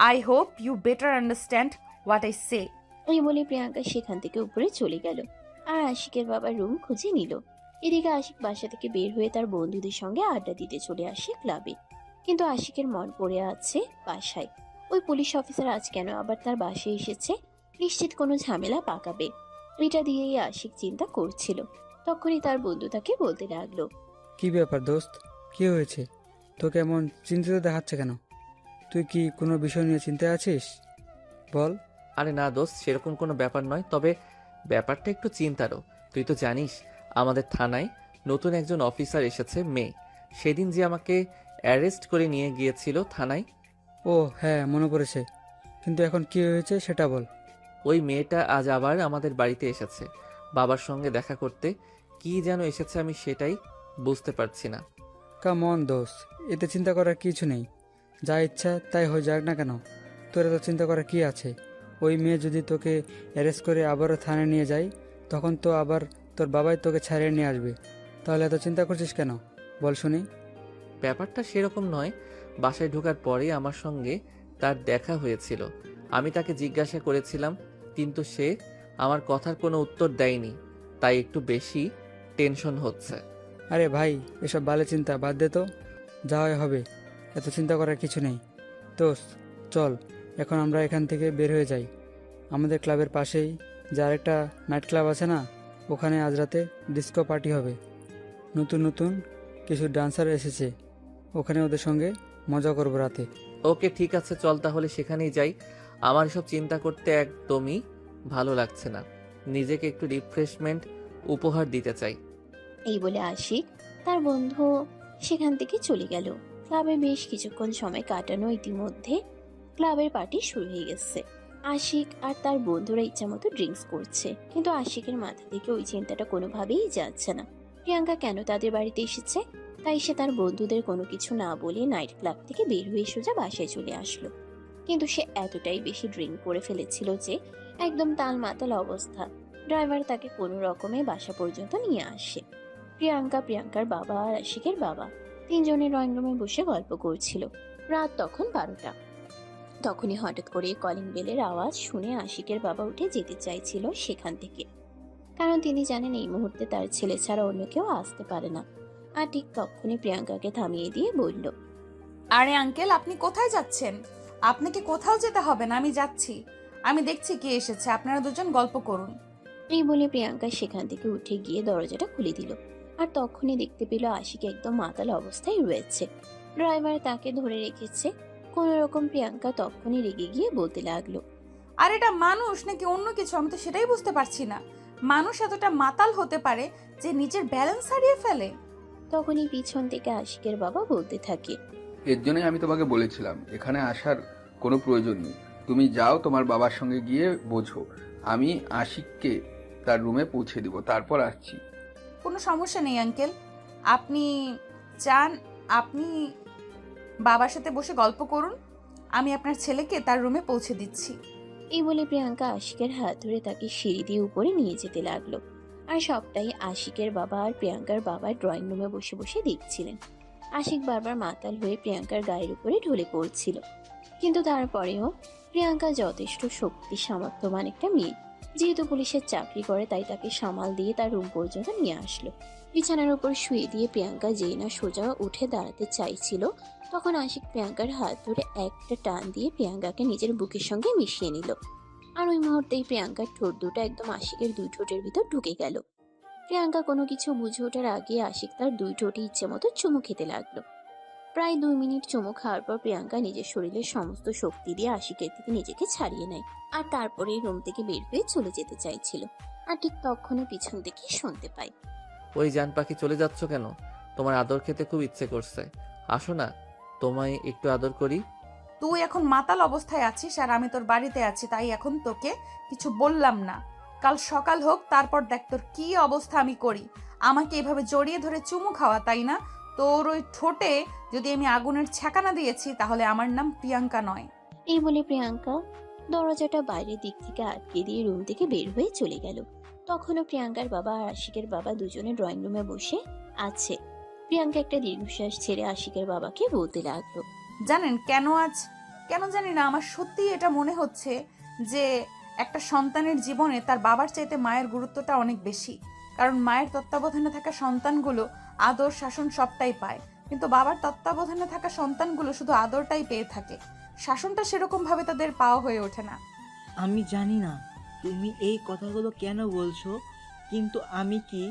[SPEAKER 3] I hope you better understand what I say.
[SPEAKER 2] ওই বলে প্রিয়াঙ্কা সেখান থেকে উপরে চলে গেল। আর আশিকের বাবা রুম খুঁজে নিল। এদিকে আশিক বাসা থেকে বের হয়ে তার বন্ধুদের সঙ্গে আড্ডা দিতে চলে আসে ক্লাবে। কিন্তু আশিকের মন পড়ে আছে বাসায়। ওই পুলিশ অফিসার আজ কেন আবার তার বাসায় এসেছে? নিশ্চিত কোনো ঝামেলা পাকাবে। এটা দিয়েই আশিক চিন্তা করছিল। তখনই তার বন্ধু তাকে বলতে লাগলো।
[SPEAKER 6] কি ব্যাপার দোস্ত, কি হয়েছে? তোকে এমন চিন্তিত দেখাচ্ছে কেন? তুই কি কোনো বিষয় নিয়ে চিন্তায় আছিস? বল।
[SPEAKER 1] আরে না দোস্ত, সেরকম কোনো ব্যাপার নয়, তবে ব্যাপারটা একটু চিন্তারও। তুই তো জানিস আমাদের থানায় নতুন একজন অফিসার এসেছে, মেয়ে। সেদিন যে আমাকে অ্যারেস্ট করে নিয়ে গিয়েছিল থানায়।
[SPEAKER 6] ও হ্যাঁ, মনে পড়েছে, কিন্তু এখন কি হয়েছে সেটা বল।
[SPEAKER 1] ওই মেয়েটা আজ আবার আমাদের বাড়িতে এসেছে বাবার সঙ্গে দেখা করতে। কি যেন এসেছে, আমি সেটাই বুঝতে পারছি না।
[SPEAKER 6] কাম অন দোস্ত, এতে চিন্তা করার কিছু নেই। যা ইচ্ছা তাই হয়ে যাক না কেন, তোর এত চিন্তা করার কি আছে? ওই মেয়ে যদি তোকে অ্যারেস্ট করে আবারও থানায় নিয়ে যায়, তখন তো আবার তোর বাবাই তোকে ছাড়িয়ে নিয়ে আসবে। তাহলে এত চিন্তা করছিস কেন বল শুনি।
[SPEAKER 1] ব্যাপারটা সেরকম নয়। বাসায় ঢোকার পরেই আমার সঙ্গে তার দেখা হয়েছিল। আমি তাকে জিজ্ঞাসা করেছিলাম, কিন্তু সে আমার কথার কোনো উত্তর দেয়নি। তাই একটু বেশি টেনশন হচ্ছে।
[SPEAKER 6] আরে ভাই, এসব বালে চিন্তা বাদ দে তো, যা হয় হবে, এত চিন্তা করার কিছু নেই। দোস্ত চল, এখন আমরা এখান থেকে বের হয়ে যাই। আমাদের ক্লাবের পাশেই যে আরেকটা নাইট ক্লাব আছে না, ওখানে আজ রাতে ডিস্কো পার্টি হবে। নতুন নতুন কিছু ডান্সার এসেছে, ওখানে ওদের সঙ্গে মজা করবো রাতে।
[SPEAKER 1] ওকে ঠিক আছে, চল তাহলে সেখানেই যাই। আমার সব চিন্তা করতে একদমই ভালো লাগছে না। নিজেকে একটু রিফ্রেশমেন্ট উপহার দিতে চাই।
[SPEAKER 2] এই বলে আশিক তার বন্ধু সেখান থেকে চলে গেল। ক্লাবে বেশ কিছুক্ষণ সময় কাটানো ইতিমধ্যে ক্লাবের পার্টি শুরু হয়ে গেছে। আশিক আর তার বন্ধুরা ইচ্ছামতো ড্রিঙ্কস করছে, কিন্তু আশিকের মাথা থেকে ওই চিন্তাটা কোনোভাবেই যাচ্ছে না প্রিয়াঙ্কা কেন তাদের বাড়িতে এসেছে। তাই সে তার বন্ধুদের কোনো কিছু না বলে নাইট ক্লাব থেকে বের হয়ে সোজা বাসায় চলে আসলো। কিন্তু সে এতটাই বেশি ড্রিঙ্ক করে ফেলেছিল যে একদম তাল মাতাল অবস্থা। ড্রাইভার তাকে কোনো রকমে বাসা পর্যন্ত নিয়ে আসে। প্রিয়াঙ্কার বাবা আর আশিকের বাবা তিনজনের ড্রয়িং রুমে বসে গল্প করছিল। রাত তখন 12টা। তখনই হঠাৎ করে কলিং বেলের আওয়াজ শুনে আশিকের বাবা উঠে যেতে চাইছিল সেখান থেকে, কারণ তিনি জানেন এই মুহূর্তে তার ছেলে ছাড়া অন্য কেউ আসতে পারে না। আর ঠিক তখনই প্রিয়াঙ্কাকে থামিয়ে দিয়ে বলল,
[SPEAKER 3] আরে আঙ্কেল, আপনি কোথায় যাচ্ছেন? আপনাকে কোথাও যেতে হবে না, আমি যাচ্ছি। আমি দেখছি কে এসেছে, আপনারা দুজন গল্প করুন।
[SPEAKER 2] এই বলে প্রিয়াঙ্কা সেখান থেকে উঠে গিয়ে দরজাটা খুলে দিল। আর তখনই দেখতে পেল আশিক একদম মাতাল অবস্থায় রয়েছে। ড্রাইভার তাকে ধরে রেখেছে। কোন রকম প্রিয়াঙ্কা তখনই রেগে গিয়ে বলতে লাগলো,
[SPEAKER 3] আর এটা মানুষ নাকি অন্য কিছু, আমি তো সেটাই বুঝতে পারছি না। মানুষ এতটা মাতাল হতে পারে যে নিজের ব্যালেন্স হারিয়ে ফেলে?
[SPEAKER 2] তখনই পিছন থেকে আশিকের বাবা বলতে থাকে,
[SPEAKER 5] এর জন্যই আমি তোমাকে বলেছিলাম এখানে আসার কোনো প্রয়োজন নেই। তুমি যাও তোমার বাবার সঙ্গে গিয়ে বোঝো। আমি আশিককে তার রুমে পৌঁছে দিব, তারপর আসছি।
[SPEAKER 3] কোনো সমস্যা নেই আঙ্কেল, আপনি চান আপনি বাবার সাথে বসে গল্প করুন, আমি আপনার ছেলেকে তার রুমে পৌঁছে দিচ্ছি।
[SPEAKER 2] এই বলে প্রিয়াঙ্কা আশিকের হাত ধরে তাকে সিঁড়ি দিয়ে উপরে নিয়ে যেতে লাগলো। আর সবটাই আশিকের বাবা আর প্রিয়াঙ্কার বাবা ড্রয়িং রুমে বসে বসে দেখছিলেন। আশিক বারবার মাতাল হয়ে প্রিয়াঙ্কার গায়ের উপরে ঢলে পড়ছিল, কিন্তু তারপরেও প্রিয়াঙ্কা যথেষ্ট শক্তি সামর্থ্যবান একটা মেয়ে। যেহেতু পুলিশের চাকরি করে তাই তাকে সামাল দিয়ে তার রুম পর্যন্ত নিয়ে আসলো। বিছানার উপর শুয়ে দিয়ে প্রিয়াঙ্কা যেই না সোজা উঠে দাঁড়াতে চাইছিল, তখন আশিক প্রিয়াঙ্কার হাত ধরে একটা টান দিয়ে প্রিয়াঙ্কাকে নিজের বুকের সঙ্গে মিশিয়ে নিল। আর ওই মুহূর্তেই প্রিয়াঙ্কার ঠোঁট দুটো একদম আশিকের দুই ঠোঁটের ভিতর ঢুকে গেল। প্রিয়াঙ্কা কোনো কিছু বুঝে ওঠার আগে আশিক তার দুই ঠোঁটে ইচ্ছে মতো চুমু খেতে লাগলো। প্রায় 2 মিনিট চুমু খাওয়ার পর প্রিয়াঙ্কা নিজের শরীরের সমস্ত শক্তি দিয়ে আশিকের থেকে নিজেকে ছাড়িয়ে নেয়। আর তারপরে রুম থেকে বের হয়ে চলে যেতে চাইছিল। আর ঠিক তখনই পিছন থেকে শুনতে পায়,
[SPEAKER 1] ওই জান পাখি, চলে যাচ্ছ কেন? তোমার আদর খেতে খুব ইচ্ছে করছে, আসো না, তোমায় একটু আদর করি।
[SPEAKER 3] তুই এখন মাতাল অবস্থায় আছিস আর আমি তোর বাড়িতে আছি, তাই এখন তোকে কিছু বললাম না। কাল সকাল হোক, তারপর দেখ তোর কি অবস্থা আমি করি। আমাকে এভাবে জড়িয়ে ধরে চুমু খাওয়া, তাই না? তোর ওই ঠোঁটে যদি আমি আগুনের ছ্যাঁকানা দিয়েছি তাহলে আমার নাম প্রিয়াঙ্কা নয়।
[SPEAKER 2] এই বলে প্রিয়াঙ্কা দরজাটা বাইরের দিক থেকে আটকে দিয়ে রুম থেকে বের হয়ে চলে গেল। তখনও প্রিয়াঙ্কার বাবা আর আশিকের বাবা দুজনে ড্রয়িং রুমে বসে আছে। প্রিয়াঙ্কা একটা দীর্ঘশ্বাস ছেড়ে আশিকের বাবাকে বলতে লাগলো,
[SPEAKER 3] জানেন কেন জানি না, আমার সত্যি এটা মনে হচ্ছে যে একটা সন্তানের জীবনে তার বাবার চাইতে মায়ের গুরুত্বটা অনেক বেশি। কারণ মায়ের তত্ত্বাবধানে থাকা সন্তানগুলো আদর শাসন সবটাই পায়, কিন্তু বাবার তত্ত্বাবধানে থাকা সন্তানগুলো শুধু আদরটাই পেয়ে থাকে, শাসনটা সেরকম ভাবে তাদের পাওয়া হয়ে ওঠে না।
[SPEAKER 8] আমি জানি না তুমি এই কথাগুলো কেন বলছো, কিন্তু আমি কি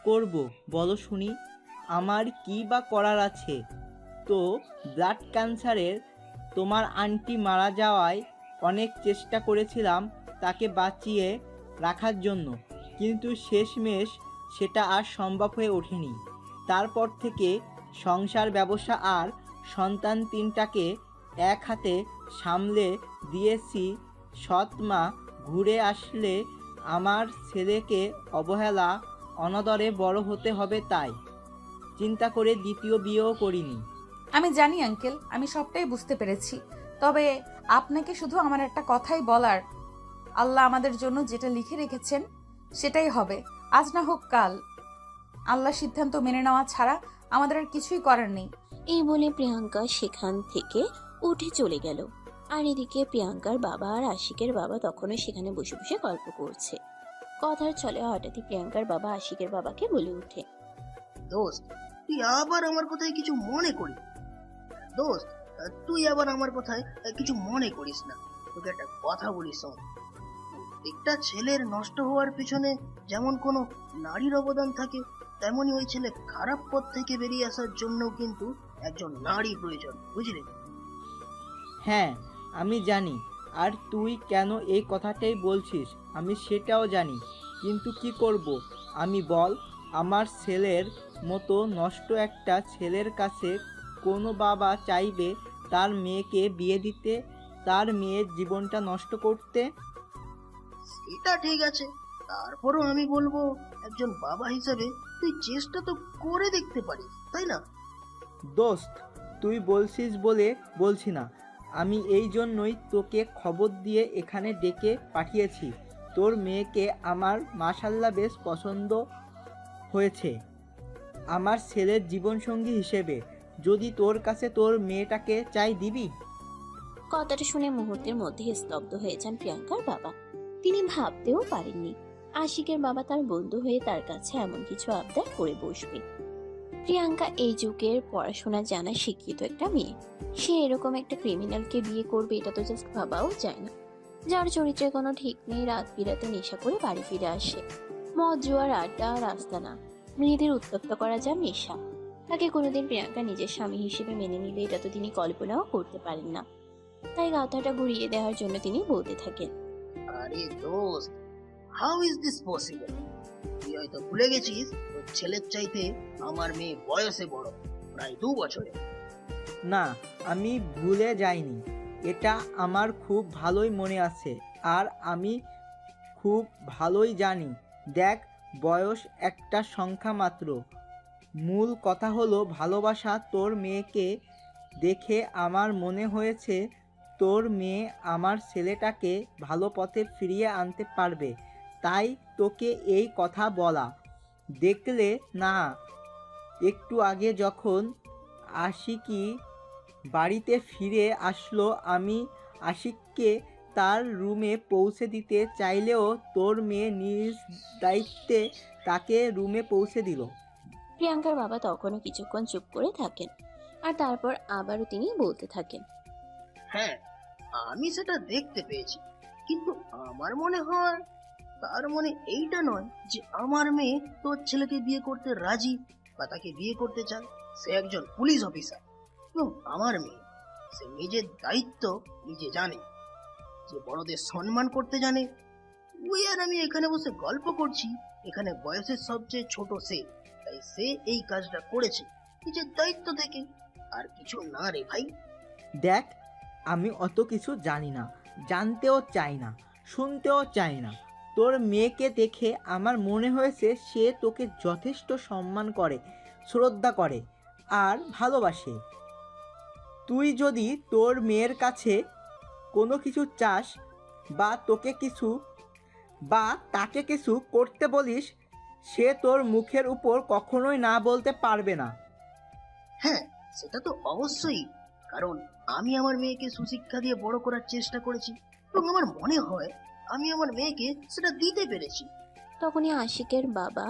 [SPEAKER 8] করব বলো শুনি? আমার কি বা করার আছে? তো ব্লাড ক্যান্সারের তোমার আন্টি মারা যাওয়ায় অনেক চেষ্টা করেছিলাম তাকে বাঁচিয়ে রাখার জন্য, কিন্তু শেষমেশ সেটা আর সম্ভব হয়ে ওঠেনি। তারপর থেকে সংসার, ব্যবসা আর সন্তান তিনটাকে এক হাতে সামলে দিয়েছি। সৎ মা ঘুরে আসলে আমার ছেলেকে অবহেলা অনাদরে বড় হতে হবে, তাই চিন্তা করে দ্বিতীয় বিয়েও করিনি।
[SPEAKER 3] আমি জানি আঙ্কেল, আমি সবটাই বুঝতে পেরেছি। তবে আপনাকে শুধু আমার একটা কথাই বলার, আল্লাহ আমাদের জন্য যেটা লিখে রেখেছেন সেটাই হবে, আজ না হোক কাল। আল্লাহ সিদ্ধান্ত মেনে নেওয়া ছাড়া আমাদের আর কিছুই করার নেই।
[SPEAKER 2] এই বলে প্রিয়াঙ্কা সেখান থেকে উঠে চলে গেল। আর এদিকে প্রিয়াঙ্কার বাবা আর আশিকের বাবা তখনও সেখানে বসে বসে গল্প করছে। কথার ছলে হঠাৎই প্রিয়াঙ্কার বাবা আশিকের বাবাকে বলে ওঠে,
[SPEAKER 7] দোস্ত, তুই আবার আমার কথায় কিছু মনে করিস দোস্ত, তুই আবার আমার কথায় কিছু মনে করিস না। তোকে একটা কথা বলিস, শোন। প্রত্যেকটা ছেলের নষ্ট হওয়ার পিছনে যেমন কোনো নারীর অবদান থাকে, তেমনি ওই ছেলে খারাপ পথ থেকে বেরিয়ে আসার জন্যও কিন্তু একজন নারী প্রয়োজন, বুঝলি?
[SPEAKER 8] হ্যাঁ, আমি জানি। আর তুই কেন এই কথাটাই বলছিস আমি সেটাও জানি, কিন্তু কি করব আমি বল? আমার ছেলের মতো নষ্ট একটা ছেলের কাছে কোনো বাবা চাইবে তার মেয়েকে বিয়ে দিতে, তার মেয়ের জীবনটা নষ্ট করতে?
[SPEAKER 7] এটা ঠিক আছে, তারপরও আমি বলবো একজন বাবা হিসেবে তুই চেষ্টা তো করে দেখতে পারিস, তাই না?
[SPEAKER 8] দোস্ত, তুই বলছিস বলে বলছি না, আমি এই জন্যই তোকে খবর দিয়ে এখানে ডেকে পাঠিয়েছি। তোর মেয়েকে আমার মাশাল্লাহ বেশ পছন্দ হয়েছে আমার ছেলের জীবনসঙ্গী হিসেবে। যদি তোর কাছে তোর মেয়েটাকে চাই দিবি?
[SPEAKER 2] কথাটা শুনে মুহূর্তের মধ্যে স্তব্ধ হয়ে যান প্রিয়াঙ্কার বাবা। তিনি ভাবতেও পারেননি আশিকের বাবা তার বন্ধু হয়ে তার কাছে এমন কিছু আবদার করে বসবে। প্রিয়াঙ্কা এই যুগের পড়াশোনা জানা শিক্ষিত একটা মেয়ে, সে এরকম একটা ক্রিমিনালকে বিয়ে করবে এটা তো জাস্ট ভাবাও যায় না, যার চরিত্রে কোনো ঠিক নেই, রাত বিরাতে নেশা করে বাড়ি ফিরে আসে। মদ জুয়ার আড্ডা রাস্তা না, মেয়েদের উত্তপ্ত করা যা নেশা, তাকে কোনোদিন প্রিয়াঙ্কা নিজের স্বামী হিসেবে মেনে নিবে এটা তো তিনি কল্পনাও করতে পারেন না। তাই গাথাটা ঘুরিয়ে দেওয়ার জন্য তিনি বলতে থাকেন,
[SPEAKER 7] আরে দোস্ত, হাউ ইজ দিস পসিবল? তুই হয়তো ভুলে গেছিস তোর ছেলের চাইতে আমার মেয়ে বয়সে বড়, প্রায় 2 বছরে।
[SPEAKER 8] না, আমি ভুলে যাইনি, এটা আমার খুব ভালোই মনে আছে। আর আমি খুব ভালোই জানি, দেখ, বয়স একটা সংখ্যা মাত্র। মূল কথা হলো ভালোবাসা। তোর মেয়েকে দেখে আমার মনে হয়েছে তোর মেয়ে আমার ছেলেটাকে ভালো পথে ফিরিয়ে আনতে পারবে, তাই তোকে এই কথা বলা। দেখলে না, একটু আগে যখন আশিকি বাড়িতে ফিরে আসলো, আমি আশিককে তার রুমে পৌঁছে দিতে চাইলেও তোর মেয়ে নিজ দায়িত্বে তাকে রুমে পৌঁছে দিল।
[SPEAKER 2] প্রিয়াঙ্কার বাবা তখনও কিছুক্ষণ চুপ করে থাকেন, আর তারপর আবারও তিনি বলতে থাকেন,
[SPEAKER 7] হ্যাঁ, আমি সেটা দেখতে পেয়েছি, কিন্তু আমার মনে হয় তার মনে এইটা নয় যে আমার মেয়ে তোর ছেলেকে বিয়ে করতে রাজি বা তাকে বিয়ে করতে চায়। সে একজন পুলিশ অফিসার এবং আমার মেয়ে, সে নিজের দায়িত্ব নিজে জানে, যে বড়দের সম্মান করতে জানে। ওই আর আমি এখানে বসে গল্প করছি, এখানে বয়সের সবচেয়ে ছোট সে, তাই সে এই কাজটা করেছে নিজের দায়িত্ব থেকে, আর কিছু না রে ভাই।
[SPEAKER 8] দেখ, আমি অত কিছু জানি না, জানতেও চাই না, শুনতেও চাই না। তোর মেয়েকে দেখে আমার মনে হয়েছে সে তোকে যথেষ্ট সম্মান করে, শ্রদ্ধা করে আর ভালোবাসে। তুই যদি তোর মেয়ের কাছে কোনো কিছু চাস বা তাকে কিছু করতে বলিস, সে তোর মুখের উপর কখনোই না বলতে পারবে না।
[SPEAKER 7] হ্যাঁ, সেটা তো অবশ্যই, কারণ আমি আমার মেয়েকে সুশিক্ষা দিয়ে বড় করার চেষ্টা করেছি এবং আমার মনে হয় আমি আমার মেয়েকে সেটা দিতে পেরেছি।
[SPEAKER 2] তখনই আশিকের বাবা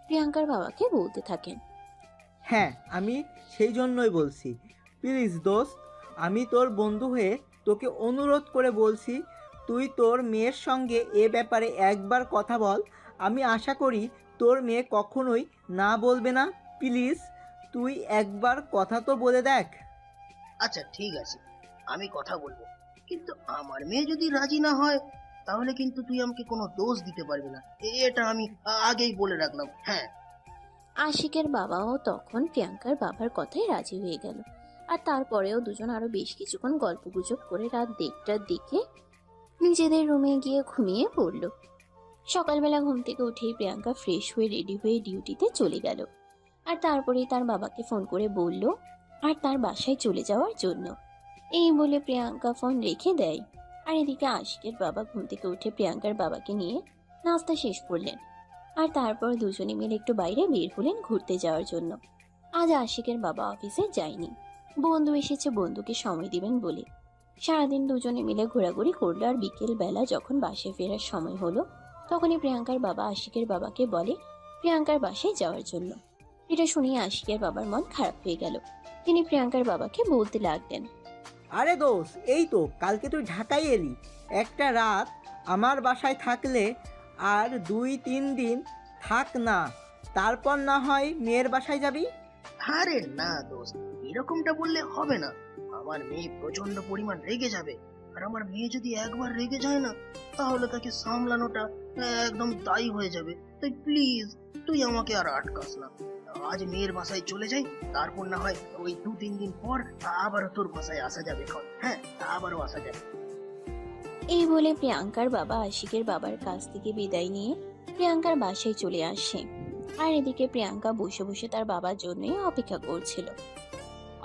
[SPEAKER 2] প্রিয়াঙ্কার বাবাকে বলতে থাকেন,
[SPEAKER 8] হ্যাঁ, আমি সেই জন্যই বলছি, প্লিজ দোস্ত, আমি তোর বন্ধু হয়ে তোকে অনুরোধ করে বলছি, তুই তোর মেয়ের সঙ্গে এ ব্যাপারে একবার কথা বল। আমি আশা করি তোর মেয়ে কখনোই না বলবে না। প্লিজ, তুই একবার কথা তো বলে দেখ।
[SPEAKER 7] আচ্ছা ঠিক আছে, আমি কথা বলবো, কিন্তু আমার মেয়ে যদি রাজি না হয় তাহলে কিন্তু তুই আমাকে কোনো দোষ দিতে পারবি না, এটা আমি আগেই বলে রাখলাম। হ্যাঁ।
[SPEAKER 2] আশিকের বাবাও তখন প্রিয়াঙ্কার বাবার কথায় রাজি হয়ে গেল, আর তারপরেও দুজন আরো বেশ কিছুক্ষণ গল্পগুজব করে রাত 1টার দিকে নিজেদের রুমে গিয়ে ঘুমিয়ে পড়ল। সকালবেলা ঘুম থেকে উঠেই প্রিয়াঙ্কা ফ্রেশ হয়ে রেডি হয়ে ডিউটিতে চলে গেল, আর তারপরেই তার বাবাকে ফোন করে বলল আর তার বাসায় চলে যাওয়ার জন্য। এই বলে প্রিয়াঙ্কা ফোন রেখে দেয়, আর এদিকে আশিকের বাবা ঘুম থেকে উঠে প্রিয়াঙ্কার বাবাকে নিয়ে নাস্তা শেষ করলেন, আর তারপর দুজনে মিলে একটু বাইরে বের হলেন ঘুরতে যাওয়ার জন্য। আজ আশিকের বাবা অফিসে যায়নি, বন্ধু এসেছে বন্ধুকে সময় দিবেন বলে। সারাদিন দুজনে মিলে ঘোরাঘুরি করলো, আর বিকেল বেলা যখন বাসায় ফেরার সময় হলো তখনই প্রিয়াঙ্কার বাবা আশিকের বাবাকে বলে প্রিয়াঙ্কার বাসায় যাওয়ার জন্য। এটা শুনে আশিকের বাবার মন খারাপ হয়ে গেল। তিনি প্রিয়াঙ্কার বাবাকে বলতে লাগলেন,
[SPEAKER 8] আরে দোষ, এই তো কালকে তুই ঢাকায় এলি, একটা রাত আমার বাসায় থাকলে আর 2-3 দিন থাক না, তারপর না হয় মেয়ের বাসায় যাবি।
[SPEAKER 7] আরে না দোস্ত, এরকমটা বললে হবে না। আমার মেয়ে প্রচন্ড পরিমাণ রেগে যাবে, আর আমার মেয়ে যদি একবার রেগে যায় না, তাহলে তাকে সামলানোটা একদম দায়ী হয়ে যাবে। তাই প্লিজ তুই আমাকে আর আটকাস না। আজ মেয়ের বাসায় চলে যাই, তারপর না হয় ওই 2-3 দিন পর আবারও তোর বাসায় আসা যাবে। হ্যাঁ, আবারও আসা যাবে।
[SPEAKER 2] এই বলে প্রিয়াঙ্কার বাবা আশিকের বাবার কাছ থেকে বিদায় নিয়ে প্রিয়াঙ্কার বাসায় চলে আসে। আর এদিকে প্রিয়াঙ্কা বসে বসে তার বাবার জন্য অপেক্ষা করছিল।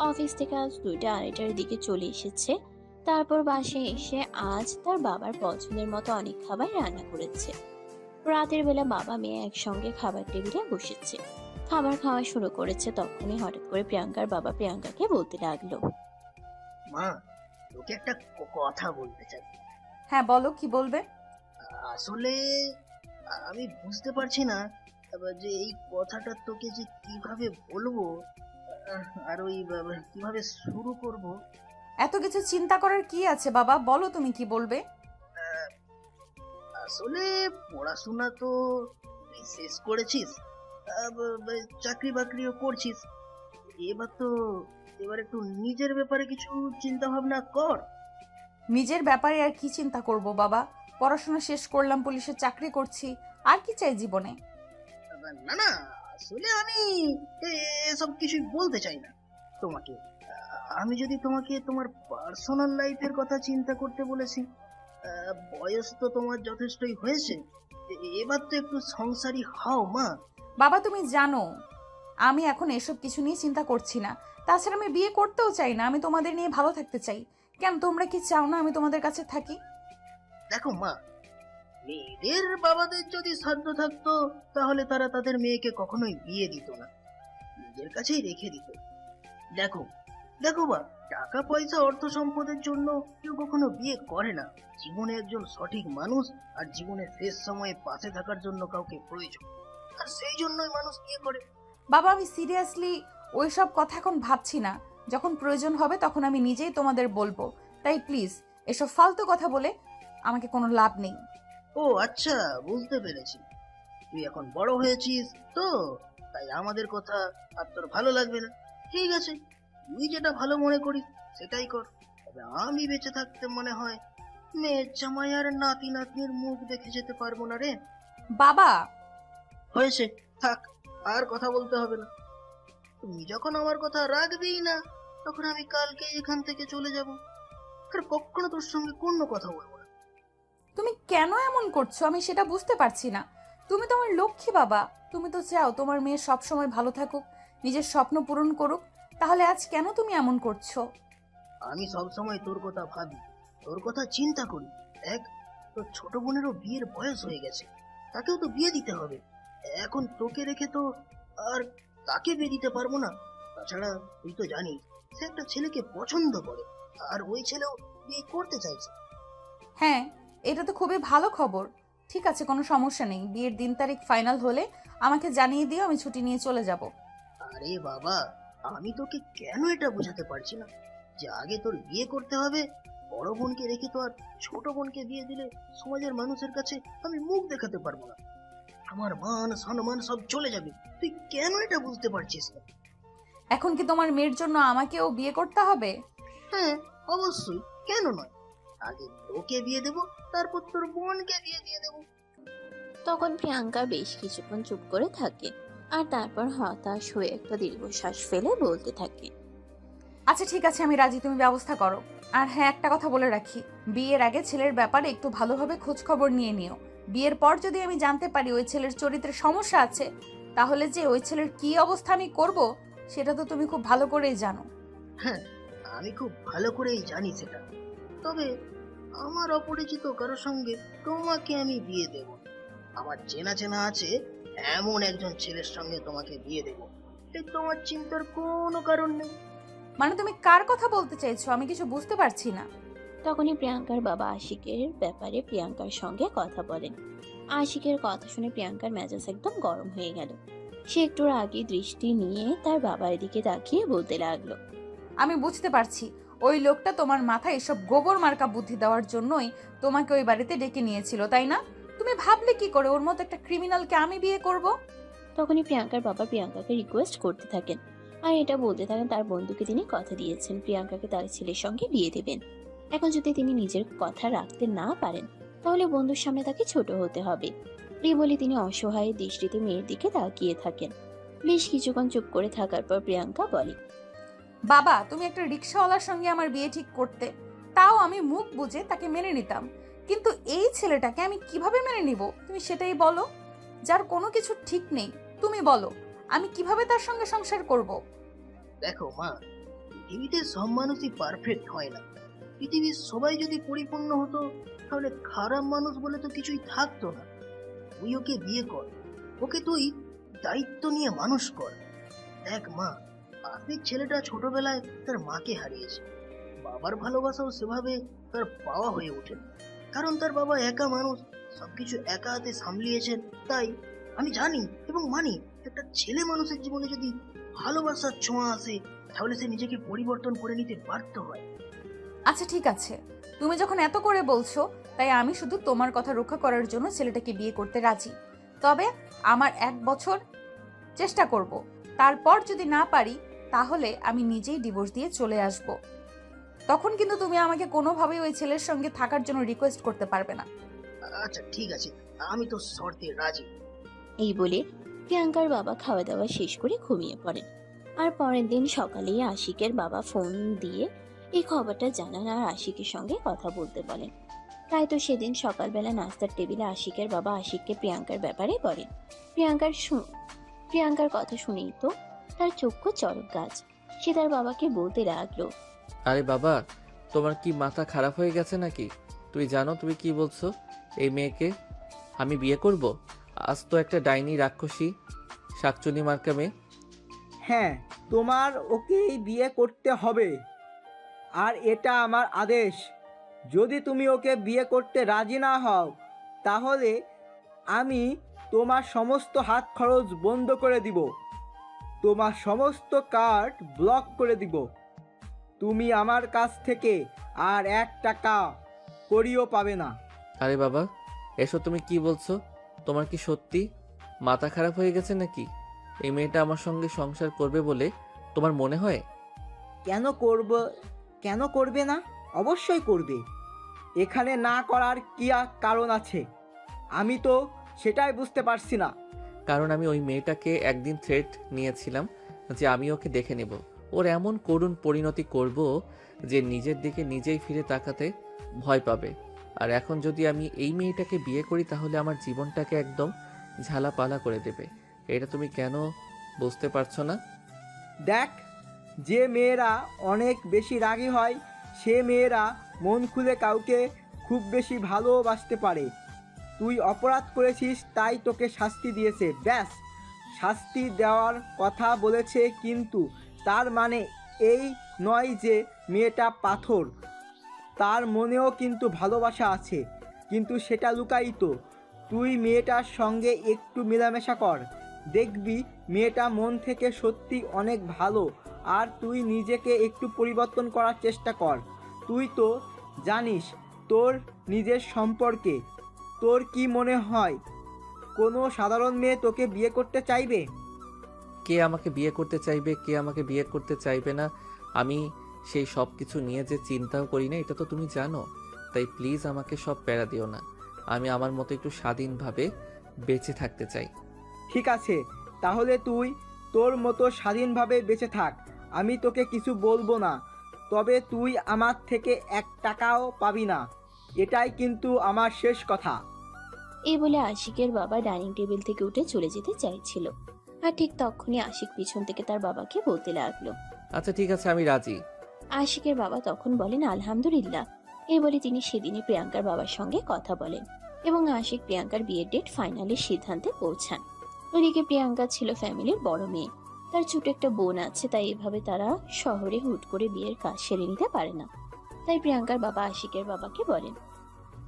[SPEAKER 2] অফিস থেকে আজ 2টা-2:30টার দিকে চলে এসেছে। তারপর বাসায় এসে আজ তার বাবার পছন্দের মতো অনেক খাবার রান্না করেছে। রাতের বেলা বাবা মেয়ে একসঙ্গে খাবার টেবিলে বসেছে, খাবার খাওয়া শুরু করেছে। তখনই হঠাৎ করে প্রিয়াঙ্কার বাবা প্রিয়াঙ্কাকে বলতে লাগলো,
[SPEAKER 7] মা, তোকে একটা কথা বলতে চাই।
[SPEAKER 3] হ্যাঁ বলো, কি বলবে?
[SPEAKER 7] আসলে আমি বুঝতে পারছি না যে এই কথাটা তোকে যে কিভাবে বলবো, আর ওই কিভাবে শুরু করব।
[SPEAKER 3] এত কিছু চিন্তা করার কি আছে বাবা, বলো তুমি কি বলবে।
[SPEAKER 7] আসলে পড়াশোনা তো তুই শেষ করেছিস, চাকরি বাকরিও করছিস। এবার একটু নিজের ব্যাপারে কিছু চিন্তা ভাবনা কর।
[SPEAKER 3] নিজের ব্যাপারে আর কি চিন্তা করব বাবা? পড়াশোনা শেষ করলাম, পুলিশের চাকরি করছি, আর কি চাই জীবনে?
[SPEAKER 7] না না, আসলে আমি এসব কিছুই বলতে চাই না তোমাকে। আমি যদি তোমাকে তোমার পার্সোনাল লাইফের কথা চিন্তা করতে বলেছি, বয়স তো তোমার যথেষ্টই হয়েছে, এবার তো একটু সংসারী হও মা।
[SPEAKER 3] বাবা তুমি জানো আমি এখন এসব কিছু নিয়ে চিন্তা করছি না। তাছাড়া আমি বিয়ে করতেও চাই না, আমি তোমাদের নিয়ে ভালো থাকতে চাই। কেন, তোমরা কি চাও না আমি তোমাদের কাছে থাকি?
[SPEAKER 7] দেখো মা, মেয়েদের বাবাদের যদি সাধ্য থাকতো তাহলে তারা তাদের মেয়েকে কখনোই বিয়ে দিত না, নিজের কাছেই রেখে দিত। দেখো দেখো বা, টাকা পয়সা অর্থ সম্পদের জন্য কেউ কখনো বিয়ে করে না। জীবনে একজন সঠিক মানুষ আর জীবনের শেষ সময়ে পাশে থাকার জন্য কাউকে প্রয়োজন, আর সেই জন্যই মানুষ বিয়ে করে।
[SPEAKER 3] বাবা আমি সিরিয়াসলি ওইসব কথা এখন ভাবছি না। যখন প্রয়োজন হবে তখন আমি নিজেই তোমাদের বলবো। তাই প্লিজ এসব ফালতু কথা বলে আমাকে কোনো লাভ নেই।
[SPEAKER 7] ও আচ্ছা, বুঝতে পেরেছি। তুই এখন বড় হয়েছিস তো, তাই আমাদের কথা আর তোর ভালো লাগবে না। ঠিক আছে, তুই যেটা ভালো মনে করিস সেটাই কর। তবে আমি বেঁচে থাকতে মনে হয় মেয়ের জামাই আর নাতি নাতনির মুখ দেখে যেতে পারবো না রে।
[SPEAKER 3] বাবা
[SPEAKER 7] হয়েছে, থাক, আর কথা বলতে হবে না। তুমি যখন আমার কথা রাখবেই না, তখন আমি কালকে এখান থেকে চলে যাব, আর কখনো তোর সঙ্গে কোনো কথা বলবো না।
[SPEAKER 3] তুমি কেন এমন করছো আমি সেটা বুঝতে পারছি না। তুমি তো আমার লক্ষ্মী বাবা, তুমি তো চাও তোমার মেয়ে সব সময় ভালো থাকুক, নিজের স্বপ্ন পূরণ করুক। তাহলে আজ কেন তুমি এমন করছো?
[SPEAKER 7] আমি সবসময় তোর কথা ভাবি, তোর কথা চিন্তা করি। দেখ, তোর ছোট বোনেরও বিয়ের বয়স হয়ে গেছে, তাকেও তো বিয়ে দিতে হবে। এখন তোকে রেখে তো আর তাকে বিয়ে দিতে পারবো না। তাছাড়া তুই তো জানিস সে একটা ছেলেকে পছন্দ করে, আর ওই ছেলেও বিয়ে করতে চাইছে।
[SPEAKER 3] হ্যাঁ, এটা তো খুবই ভালো খবর। ঠিক আছে, কোনো সমস্যা নেই। বিয়ের দিন তারিখ ফাইনাল হলে আমাকে জানিয়ে দিও, আমি ছুটি নিয়ে চলে যাব।
[SPEAKER 7] আরে বাবা, আমি তোকে কেন এটা বোঝাতে পারছি না যে আগে তোর বিয়ে করতে হবে। বড় বোনকে রেখে তো আর ছোট বোনকে বিয়ে দিলে সমাজের মানুষের কাছে আমি মুখ দেখাতে পারবো না, আমার মান সম্মান সব চলে যাবে। তুই কেন এটা বুঝতে পারছিস না?
[SPEAKER 3] এখন কি তোমার মেয়ের জন্য আমাকেও বিয়ে করতে হবে?
[SPEAKER 7] হ্যাঁ অবশ্যই, কেন নয়। আগে তোকে বিয়ে দেবো, তারপর তোর বোনকে বিয়ে দিয়ে দেবো।
[SPEAKER 2] তখন প্রিয়াঙ্কা বেশ কিছুক্ষণ চুপ করে থাকে, আর তারপর হতাশ হয়ে একটা দীর্ঘশ্বাস ফেলে বলতে থাকে,
[SPEAKER 3] আচ্ছা ঠিক আছে, আমি রাজি, তুমি ব্যবস্থা করো। আর হ্যাঁ, একটা কথা বলে রাখি, বিয়ের আগে ছেলের ব্যাপারে একটু ভালোভাবে খোঁজ খবর নিয়ে নিও। বিয়ের পর যদি আমি জানতে পারি ওই ছেলের চরিত্রে সমস্যা আছে, তাহলে যে ওই ছেলের কি অবস্থা আমি করব সেটা তো তুমি খুব ভালো করেই জানো।
[SPEAKER 7] হ্যাঁ, আমি খুব ভালো করেই জানি সেটা। তবে আমার অপরিচিত কারো সঙ্গে তোমাকে আমি বিয়ে দেব। আমার চেনা চেনা আছে এমন একজন ছেলের সঙ্গে তোমাকে বিয়ে দেব, এই তোমার চিন্তার কোনো কারণ নেই।
[SPEAKER 3] মানে তুমি কার কথা বলতে চাইছো? আমি কিছু বুঝতে পারছি না।
[SPEAKER 2] তখনই প্রিয়াঙ্কার বাবা আশিকের ব্যাপারে প্রিয়াঙ্কার সঙ্গে কথা বলেন। আশিকের কথা শুনে প্রিয়াঙ্কার মেজাজ একদম গরম হয়ে গেল। সে একটু রাগী দৃষ্টি নিয়ে তার বাবার দিকে তাকিয়ে বলতে লাগলো,
[SPEAKER 3] আমি বুঝতে পারছি ওই লোকটা তোমার মাথায় এসব গোবর মার্কা বুদ্ধি দেওয়ার জন্যই তোমাকে ওই বাড়িতে ডেকে নিয়েছিল, তাই না? তুমি ভাবলে কি করে ওর মতো একটা ক্রিমিনালকে আমি বিয়ে করব?
[SPEAKER 2] তখনই প্রিয়াঙ্কার বাবা প্রিয়াঙ্কাকে রিকোয়েস্ট করতে থাকেন, আর এটা বলতে থাকেন তার বন্ধুকে তিনি কথা দিয়েছেন প্রিয়াঙ্কাকে তার ছেলের সঙ্গে বিয়ে দেবেন। এখন যদি তিনি নিজের কথা রাখতে না পারেন তাহলে বন্ধুর সামনে তাকে ছোট হতে হবে। এই বলে তিনি অসহায় দৃষ্টিতে মেয়ের দিকে তাকিয়ে থাকেন। বেশ কিছুক্ষণ চুপ করে থাকার পর প্রিয়াঙ্কা বলে,
[SPEAKER 3] বাবা, তুমি একটা রিক্সাওয়ালার সঙ্গে আমার বিয়ে ঠিক করতে, তাও আমি মুখ বুজে তাকে মেনে নিতাম, কিন্তু এই ছেলেটাকে আমি কিভাবে মেনে নিব তুমি সেটাই বলো। যার কোনো কিছু ঠিক নেই, তুমি বলো আমি কিভাবে তার সঙ্গে সংসার করব?
[SPEAKER 7] দেখো মা, পৃথিবীতে সব মানুষই পারফেক্ট হয় না। পৃথিবীর সবাই যদি পরিপূর্ণ হতো তাহলে খারাপ মানুষ বলে তো কিছুই থাকতো না। তুই ওকে বিয়ে কর, ওকে তুই দায়িত্ব নিয়ে মানুষ কর। দেখ মা, আশিক ছেলেটা ছোটবেলায় তার মাকে হারিয়েছে। বাবার ভালোবাসাও সেভাবে তার পাওয়া হয়ে ওঠে, কারণ তার বাবা একা মানুষ, সবকিছু একা হাতে সামলিয়েছেন। তাই আমি জানি এবং মানি, একটা ছেলে মানুষের জীবনে যদি ভালোবাসার ছোঁয়া আসে তাহলে সে নিজেকে পরিবর্তন করে নিতে বাধ্য হয়।
[SPEAKER 3] আচ্ছা ঠিক আছে, তুমি যখন এত করে বলছো, তাই আমি শুধু তোমার কথা রক্ষা করার জন্য ছেলেটাকে বিয়ে করতে রাজি। তবে আমার 1 বছর চেষ্টা করব, তারপর যদি না পারি তাহলে আমি নিজেই ডিভোর্স দিয়ে চলে আসব। তখন কিন্তু তুমি আমাকে কোনোভাবেই ওই ছেলের সঙ্গে থাকার জন্য রিকোয়েস্ট করতে পারবে না।
[SPEAKER 7] আচ্ছা ঠিক আছে, আমি তো শর্তে রাজি।
[SPEAKER 2] এই বলে প্রিয়াঙ্কার বাবা খাওয়া দাওয়া শেষ করে ঘুমিয়ে পড়েন। আর পরের দিন সকালেই আশিকের বাবা ফোন দিয়ে এই খবরটা জানান আর আশিকের সঙ্গে কথা বলতে বলেন। তাই তো সেদিন সকালবেলা নাস্তার টেবিলে আশিকের বাবা আশিককে প্রিয়াঙ্কার ব্যাপারে বলেন। প্রিয়াঙ্কার কথা শুনেই তো তার চক্ষু চড়ক গাছ। সে তার বাবাকে বলতে লাগলো,
[SPEAKER 1] আরে বাবা, তোমার কি মাথা খারাপ হয়ে গেছে নাকি? তুই জানো তুমি কি বলছো? এই মেয়েকে আমি বিয়ে করব? আজ তো একটা ডাইনি রাক্ষসী শাকচুনি মার্কা মেয়ে।
[SPEAKER 8] হ্যাঁ, তোমার ওকেই বিয়ে করতে হবে, আর এটা আমার আদেশ। যদি তুমি ওকে বিয়ে করতে রাজি না হও তাহলে আমি তোমার সমস্ত হাত খরচ বন্ধ করে দিব, তোমার সমস্ত কার্ড ব্লক করে দিব। তুমি আমার কাছ থেকে আর 1 টাকা করিও পাবে না।
[SPEAKER 1] আরে বাবা, এসব তুমি কি বলছো? তোমার কি সত্যি মাথা খারাপ হয়ে গেছে নাকি? এই মেয়েটা আমার সঙ্গে সংসার করবে বলে তোমার মনে হয়?
[SPEAKER 8] কেন করবে না? অবশ্যই করবে। এখানে না করার কি কারণ আছে? আমি তো সেটাই বুঝতে পারছি না।
[SPEAKER 1] কারণ আমি ওই মেয়েটাকে একদিন থ্রেট নিয়েছিলাম যে আমি ওকে দেখে নেব, ওর এমন করুণ পরিণতি করব যে নিজের দিকে নিজেই ফিরে তাকাতে ভয় পাবে। আর এখন যদি আমি এই মেয়েটাকে বিয়ে করি তাহলে আমার জীবনটাকে একদম ঝালাপালা করে দেবে। এটা তুমি কেন বুঝতে পারছো না?
[SPEAKER 8] দেখ, যে মেয়েরা অনেক বেশি রাগী হয় সে মেয়েরা মন খুলে কাউকে খুব বেশি ভালোবাসতে পারে। তুই অপরাধ করেছিস তাই তোকে শাস্তি দিয়েছে, ব্যাস। শাস্তি দেওয়ার কথা বলেছে, কিন্তু তার মানে এই নয় যে মেয়েটা পাথর। তার মনেও কিন্তু ভালোবাসা আছে, কিন্তু সেটা লুকায়িত। তুই মেয়েটার সঙ্গে একটু মেলামেশা কর, দেখবি মেয়েটা মন থেকে সত্যি অনেক ভালো। আর তুই নিজেকে একটু পরিবর্তন করার চেষ্টা কর। তুই তো জানিস তোর নিজের সম্পর্কে। তোর কি মনে হয় কোনো সাধারণ মেয়ে তোকে বিয়ে করতে চাইবে?
[SPEAKER 1] কে আমাকে বিয়ে করতে চাইবে, কে আমাকে বিয়ে করতে চাইবে না, আমি সেই সব কিছু নিয়ে যে চিন্তাও করি না, এটা তো তুমি জানো। তাই প্লিজ আমাকে সব প্যারা দিও না। আমি আমার মতো একটু স্বাধীনভাবে বেঁচে থাকতে চাই।
[SPEAKER 8] ঠিক আছে, তাহলে তুই তোর মতো স্বাধীনভাবে বেঁচে থাক, আমি তোকে কিছু বলবো না। তবে তুই আমার থেকে 1 টাকাও পাবি না, এটাই কিন্তু আমার শেষ কথা।
[SPEAKER 2] এই বলে আশিকের বাবা ডাইনিং টেবিল থেকে উঠে চলে যেতে চাইছিল। আর ঠিক তখনই আশিক পিছন থেকে তার বাবাকে বলতে লাগলো,
[SPEAKER 1] আচ্ছা ঠিক আছে, আমি রাজি।
[SPEAKER 2] আশিকের বাবা তখন বলেন, আলহামদুলিল্লাহ। এই বলে তিনি সেদিনই প্রিয়াঙ্কার বাবার সঙ্গে কথা বলেন এবং আশিক প্রিয়াঙ্কার বিয়ের ডেট ফাইনালের সিদ্ধান্তে পৌঁছান। ওদিকে প্রিয়াঙ্কা ছিল ফ্যামিলির বড় মেয়ে, তার ছোট একটা বোন আছে, তাই এভাবে তারা শহরে হুট করে বিয়ের কাজ সেরে নিতে পারে না। তাই প্রিয়াঙ্কার বাবা আশিকের বাবাকে বলেন,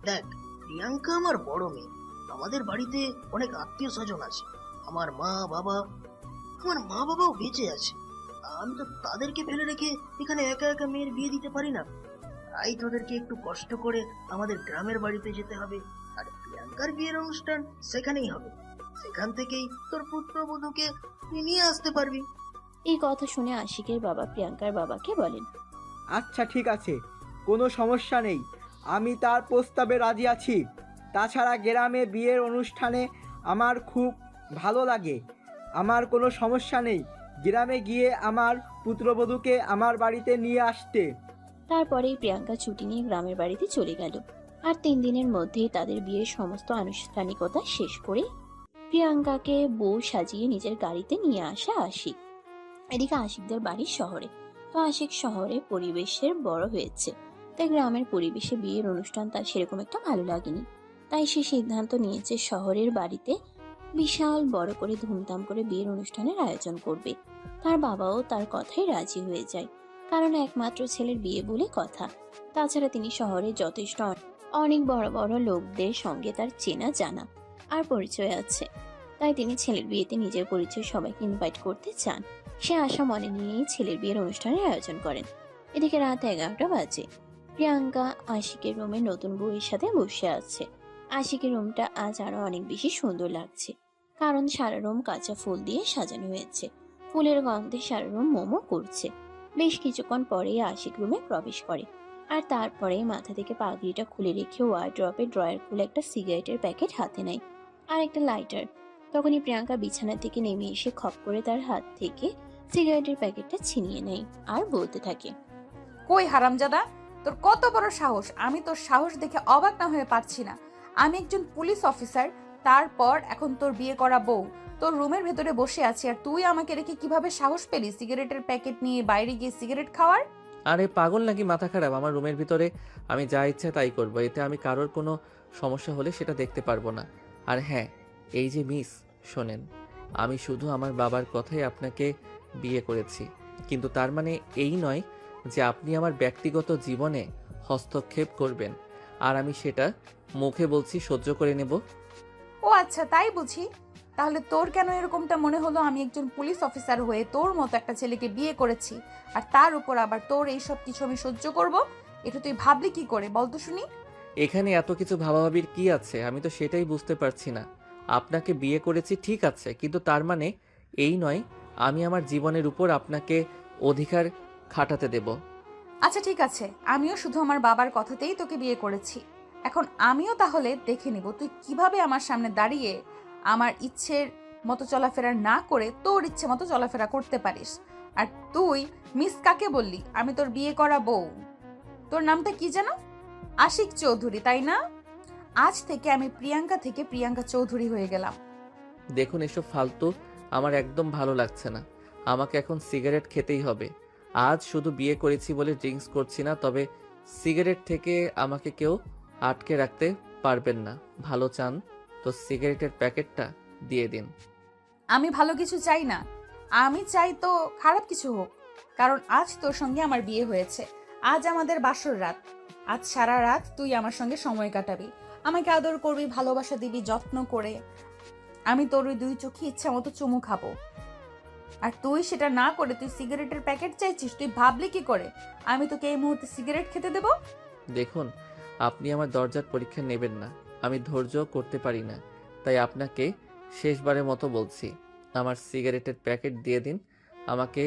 [SPEAKER 7] দেখ, প্রিয়াঙ্কা আমার বড় মেয়ে। আমাদের বাড়িতে অনেক আত্মীয় স্বজন আছে। আমার মা বাবাও বেঁচে আছে। আমি তো তাদেরকে ফেলে রেখে এখানে একা একা মেয়ের বিয়ে দিতে পারি না। তাই তোদেরকে একটু কষ্ট করে আমাদের গ্রামের বাড়িতে যেতে হবে, আর প্রিয়াঙ্কার বিয়ের অনুষ্ঠান সেখানেই হবে। সেখান থেকেই তোর পুত্রবধূকে তুই নিয়ে আসতে পারবি।
[SPEAKER 2] এই কথা শুনে আশিকের বাবা প্রিয়াঙ্কার বাবাকে বলেন,
[SPEAKER 8] আচ্ছা ঠিক আছে, কোনো সমস্যা নেই, আমি তার প্রস্তাবে রাজি আছি। তাছাড়া গ্রামে বিয়ের অনুষ্ঠানে আমার খুব ভালো লাগে। আমার কোনো সমস্যা নেই গ্রামে গিয়ে আমার পুত্রবধূকে আমার বাড়িতে নিয়ে আসতে।
[SPEAKER 2] তারপরেই প্রিয়াঙ্কা ছুটি নিয়ে গ্রামের বাড়িতে চলে গেল। আর 3 দিনের মধ্যেই তাদের বিয়ের সমস্ত আনুষ্ঠানিকতা শেষ করে প্রিয়াঙ্কাকে বউ সাজিয়ে নিজের গাড়িতে নিয়ে আসা আশিক। এদিকে আশিকদের বাড়ি শহরে। তো আশিক শহরে পরিবেশের বড় হয়েছে, তাই গ্রামের পরিবেশে বিয়ের অনুষ্ঠান তার সেরকম একটা ভালো লাগেনি। তাই সে সিদ্ধান্ত নিয়েছে শহরের বাড়িতে বিশাল বড় করে ধুমধাম করে বিয়ের অনুষ্ঠানের আয়োজন করবে। তার বাবাও তার কথাই রাজি হয়ে যায়, কারণ একমাত্র ছেলের বিয়ে বলে কথা। তাছাড়া তিনি শহরে যথেষ্ট অনেক বড় বড় লোকদের সঙ্গে তার চেনা জানা আর পরিচয় আছে। তাই তিনি ছেলের বিয়েতে নিজের পরিচয় সবাইকে ইনভাইট করতে চান। সে আশা মনে নিয়েই ছেলের বিয়ের অনুষ্ঠানের আয়োজন করেন। এদিকে রাত 11টা বাজে। প্রিয়াঙ্কা আশিকের রুমে নতুন বউয়ের সাথে বসে আছে। আশিকের রুমটা আজ আরো অনেক বেশি সুন্দর লাগছে, কারণ সারা রুম কাঁচা ফুল দিয়ে সাজানো হয়েছে। ফুলের গন্ধে সারা রুম মোমো করছে। বেশ কিছুক্ষণ পরেই আশিক রুমে প্রবেশ করে, আর তারপরে মাথা থেকে পাগড়িটা খুলে রেখে ওয়ার্ড্রপে ড্রয়ার খুলে একটা সিগারেটের প্যাকেট হাতে নেয় আর একটা লাইটার। তখনই প্রিয়াঙ্কা বিছানা থেকে নেমে এসে খপ করে তার হাত থেকে সিগারেটের প্যাকেটটা ছিনিয়ে নেয় আর বলতে থাকে,
[SPEAKER 3] কই হারামজাদা, তোর কত বড় সাহস! আমি তোর সাহস দেখে অবাক না হয়ে পারছি না। আমি একজন পুলিশ অফিসার, তারপর এখন তোর বিয়ে করা বউ তোর রুমের ভেতরে বসে আছি, আর তুই আমাকে রেখে কিভাবে সাহস পেলি সিগারেটের প্যাকেট নিয়ে বাইরে গিয়ে সিগারেট খাওয়ার?
[SPEAKER 1] আরে পাগল নাকি মাথা খারাপ? আমার রুমের ভিতরে আমি যা ইচ্ছা তাই করবো, এতে আমি কারোর কোনো সমস্যা হলে সেটা দেখতে পারবো না। আর হ্যাঁ, এই যে মিস, শোনেন, আমি শুধু আমার বাবার কথাই আপনাকে বিয়ে করেছি, কিন্তু তার মানে এই নয় যে আপনি আমার ব্যক্তিগত জীবনে হস্তক্ষেপ করবেন আর আমি সেটা মুখে বলছি সহ্য করে নেব।
[SPEAKER 3] ও আচ্ছা, তাই বুঝি। তাহলে তোর কেন এরকমটা মনে হলো আমি একজন পুলিশ অফিসার হয়ে তোর মতো একটা ছেলেকে বিয়ে করেছি, আর তার উপর আবার তোর এইসব কিছু আমি সহ্য করব? এটা তুই ভাবলি কি করে বলতো শুনি?
[SPEAKER 1] এখানে এত কিছু ভাবাভাবির কি আছে? আমি তো সেটাই বুঝতে পারছি না। আপনাকে বিয়ে করেছি ঠিক আছে, কিন্তু তার মানে এই নয় আমি আমার জীবনের উপর আপনাকে অধিকার খাটাতে দেব।
[SPEAKER 3] আচ্ছা ঠিক আছে, আমিও শুধু আমার বাবার কথাতেই তোকে বিয়ে করেছি। এখন আমিও তাহলে দেখে নিব তুই কিভাবে আমার সামনে দাঁড়িয়ে আমার ইচ্ছের মতো চলাফেরা না করে তোর ইচ্ছে মতো চলাফেরা করতে পারিস। আর তুই মিস কাকে বললি? আমি তোর বিয়ে করা বউ। তোর নামটা কি যেন? আশিক চৌধুরী, তাই না? আজ থেকে আমি প্রিয়াঙ্কা থেকে প্রিয়াঙ্কা চৌধুরী হয়ে গেলাম।
[SPEAKER 1] দেখুন, এসব ফালতু আমার একদম ভালো লাগছে না। আমাকে এখন সিগারেট খেতেই হবে। আজ শুধু বিয়ে করেছি বলে ড্রিঙ্কস করছি না, তবে সিগারেট থেকে আমাকে কেউ আটকে রাখতে পারবেন না। ভালো চান তো সিগারেটের প্যাকেটটা দিয়ে দিন।
[SPEAKER 3] আমি ভালো কিছু চাই না, আমি চাই তো খারাপ কিছু হোক, কারণ আজ তোর সঙ্গে আমার বিয়ে হয়েছে। আজ আমাদের বাসর রাত। আজ সারা রাত তুই আমার সঙ্গে সময় কাটাবি, আমাকে আদর করবি, ভালোবাসা দিবি যত্ন করে। আমি তোর ওই 2 চোখে ইচ্ছা মতো চুমু খাবো, আর তুই সেটা না করে তুই সিগারেটের প্যাকেট চাইছিস। তুই ভাবলি কি করে আমি তোকে এই মুহূর্তে সিগারেট খেতে দেব?
[SPEAKER 1] দেখুন, আপনি আমার দরজার পরীক্ষা নেবেন না। আমি ধৈর্য করতে পারি না, তাই আপনাকে শেষবারের মতো বলছি, আমার সিগারেটের প্যাকেট দিয়ে দিন। আমাকে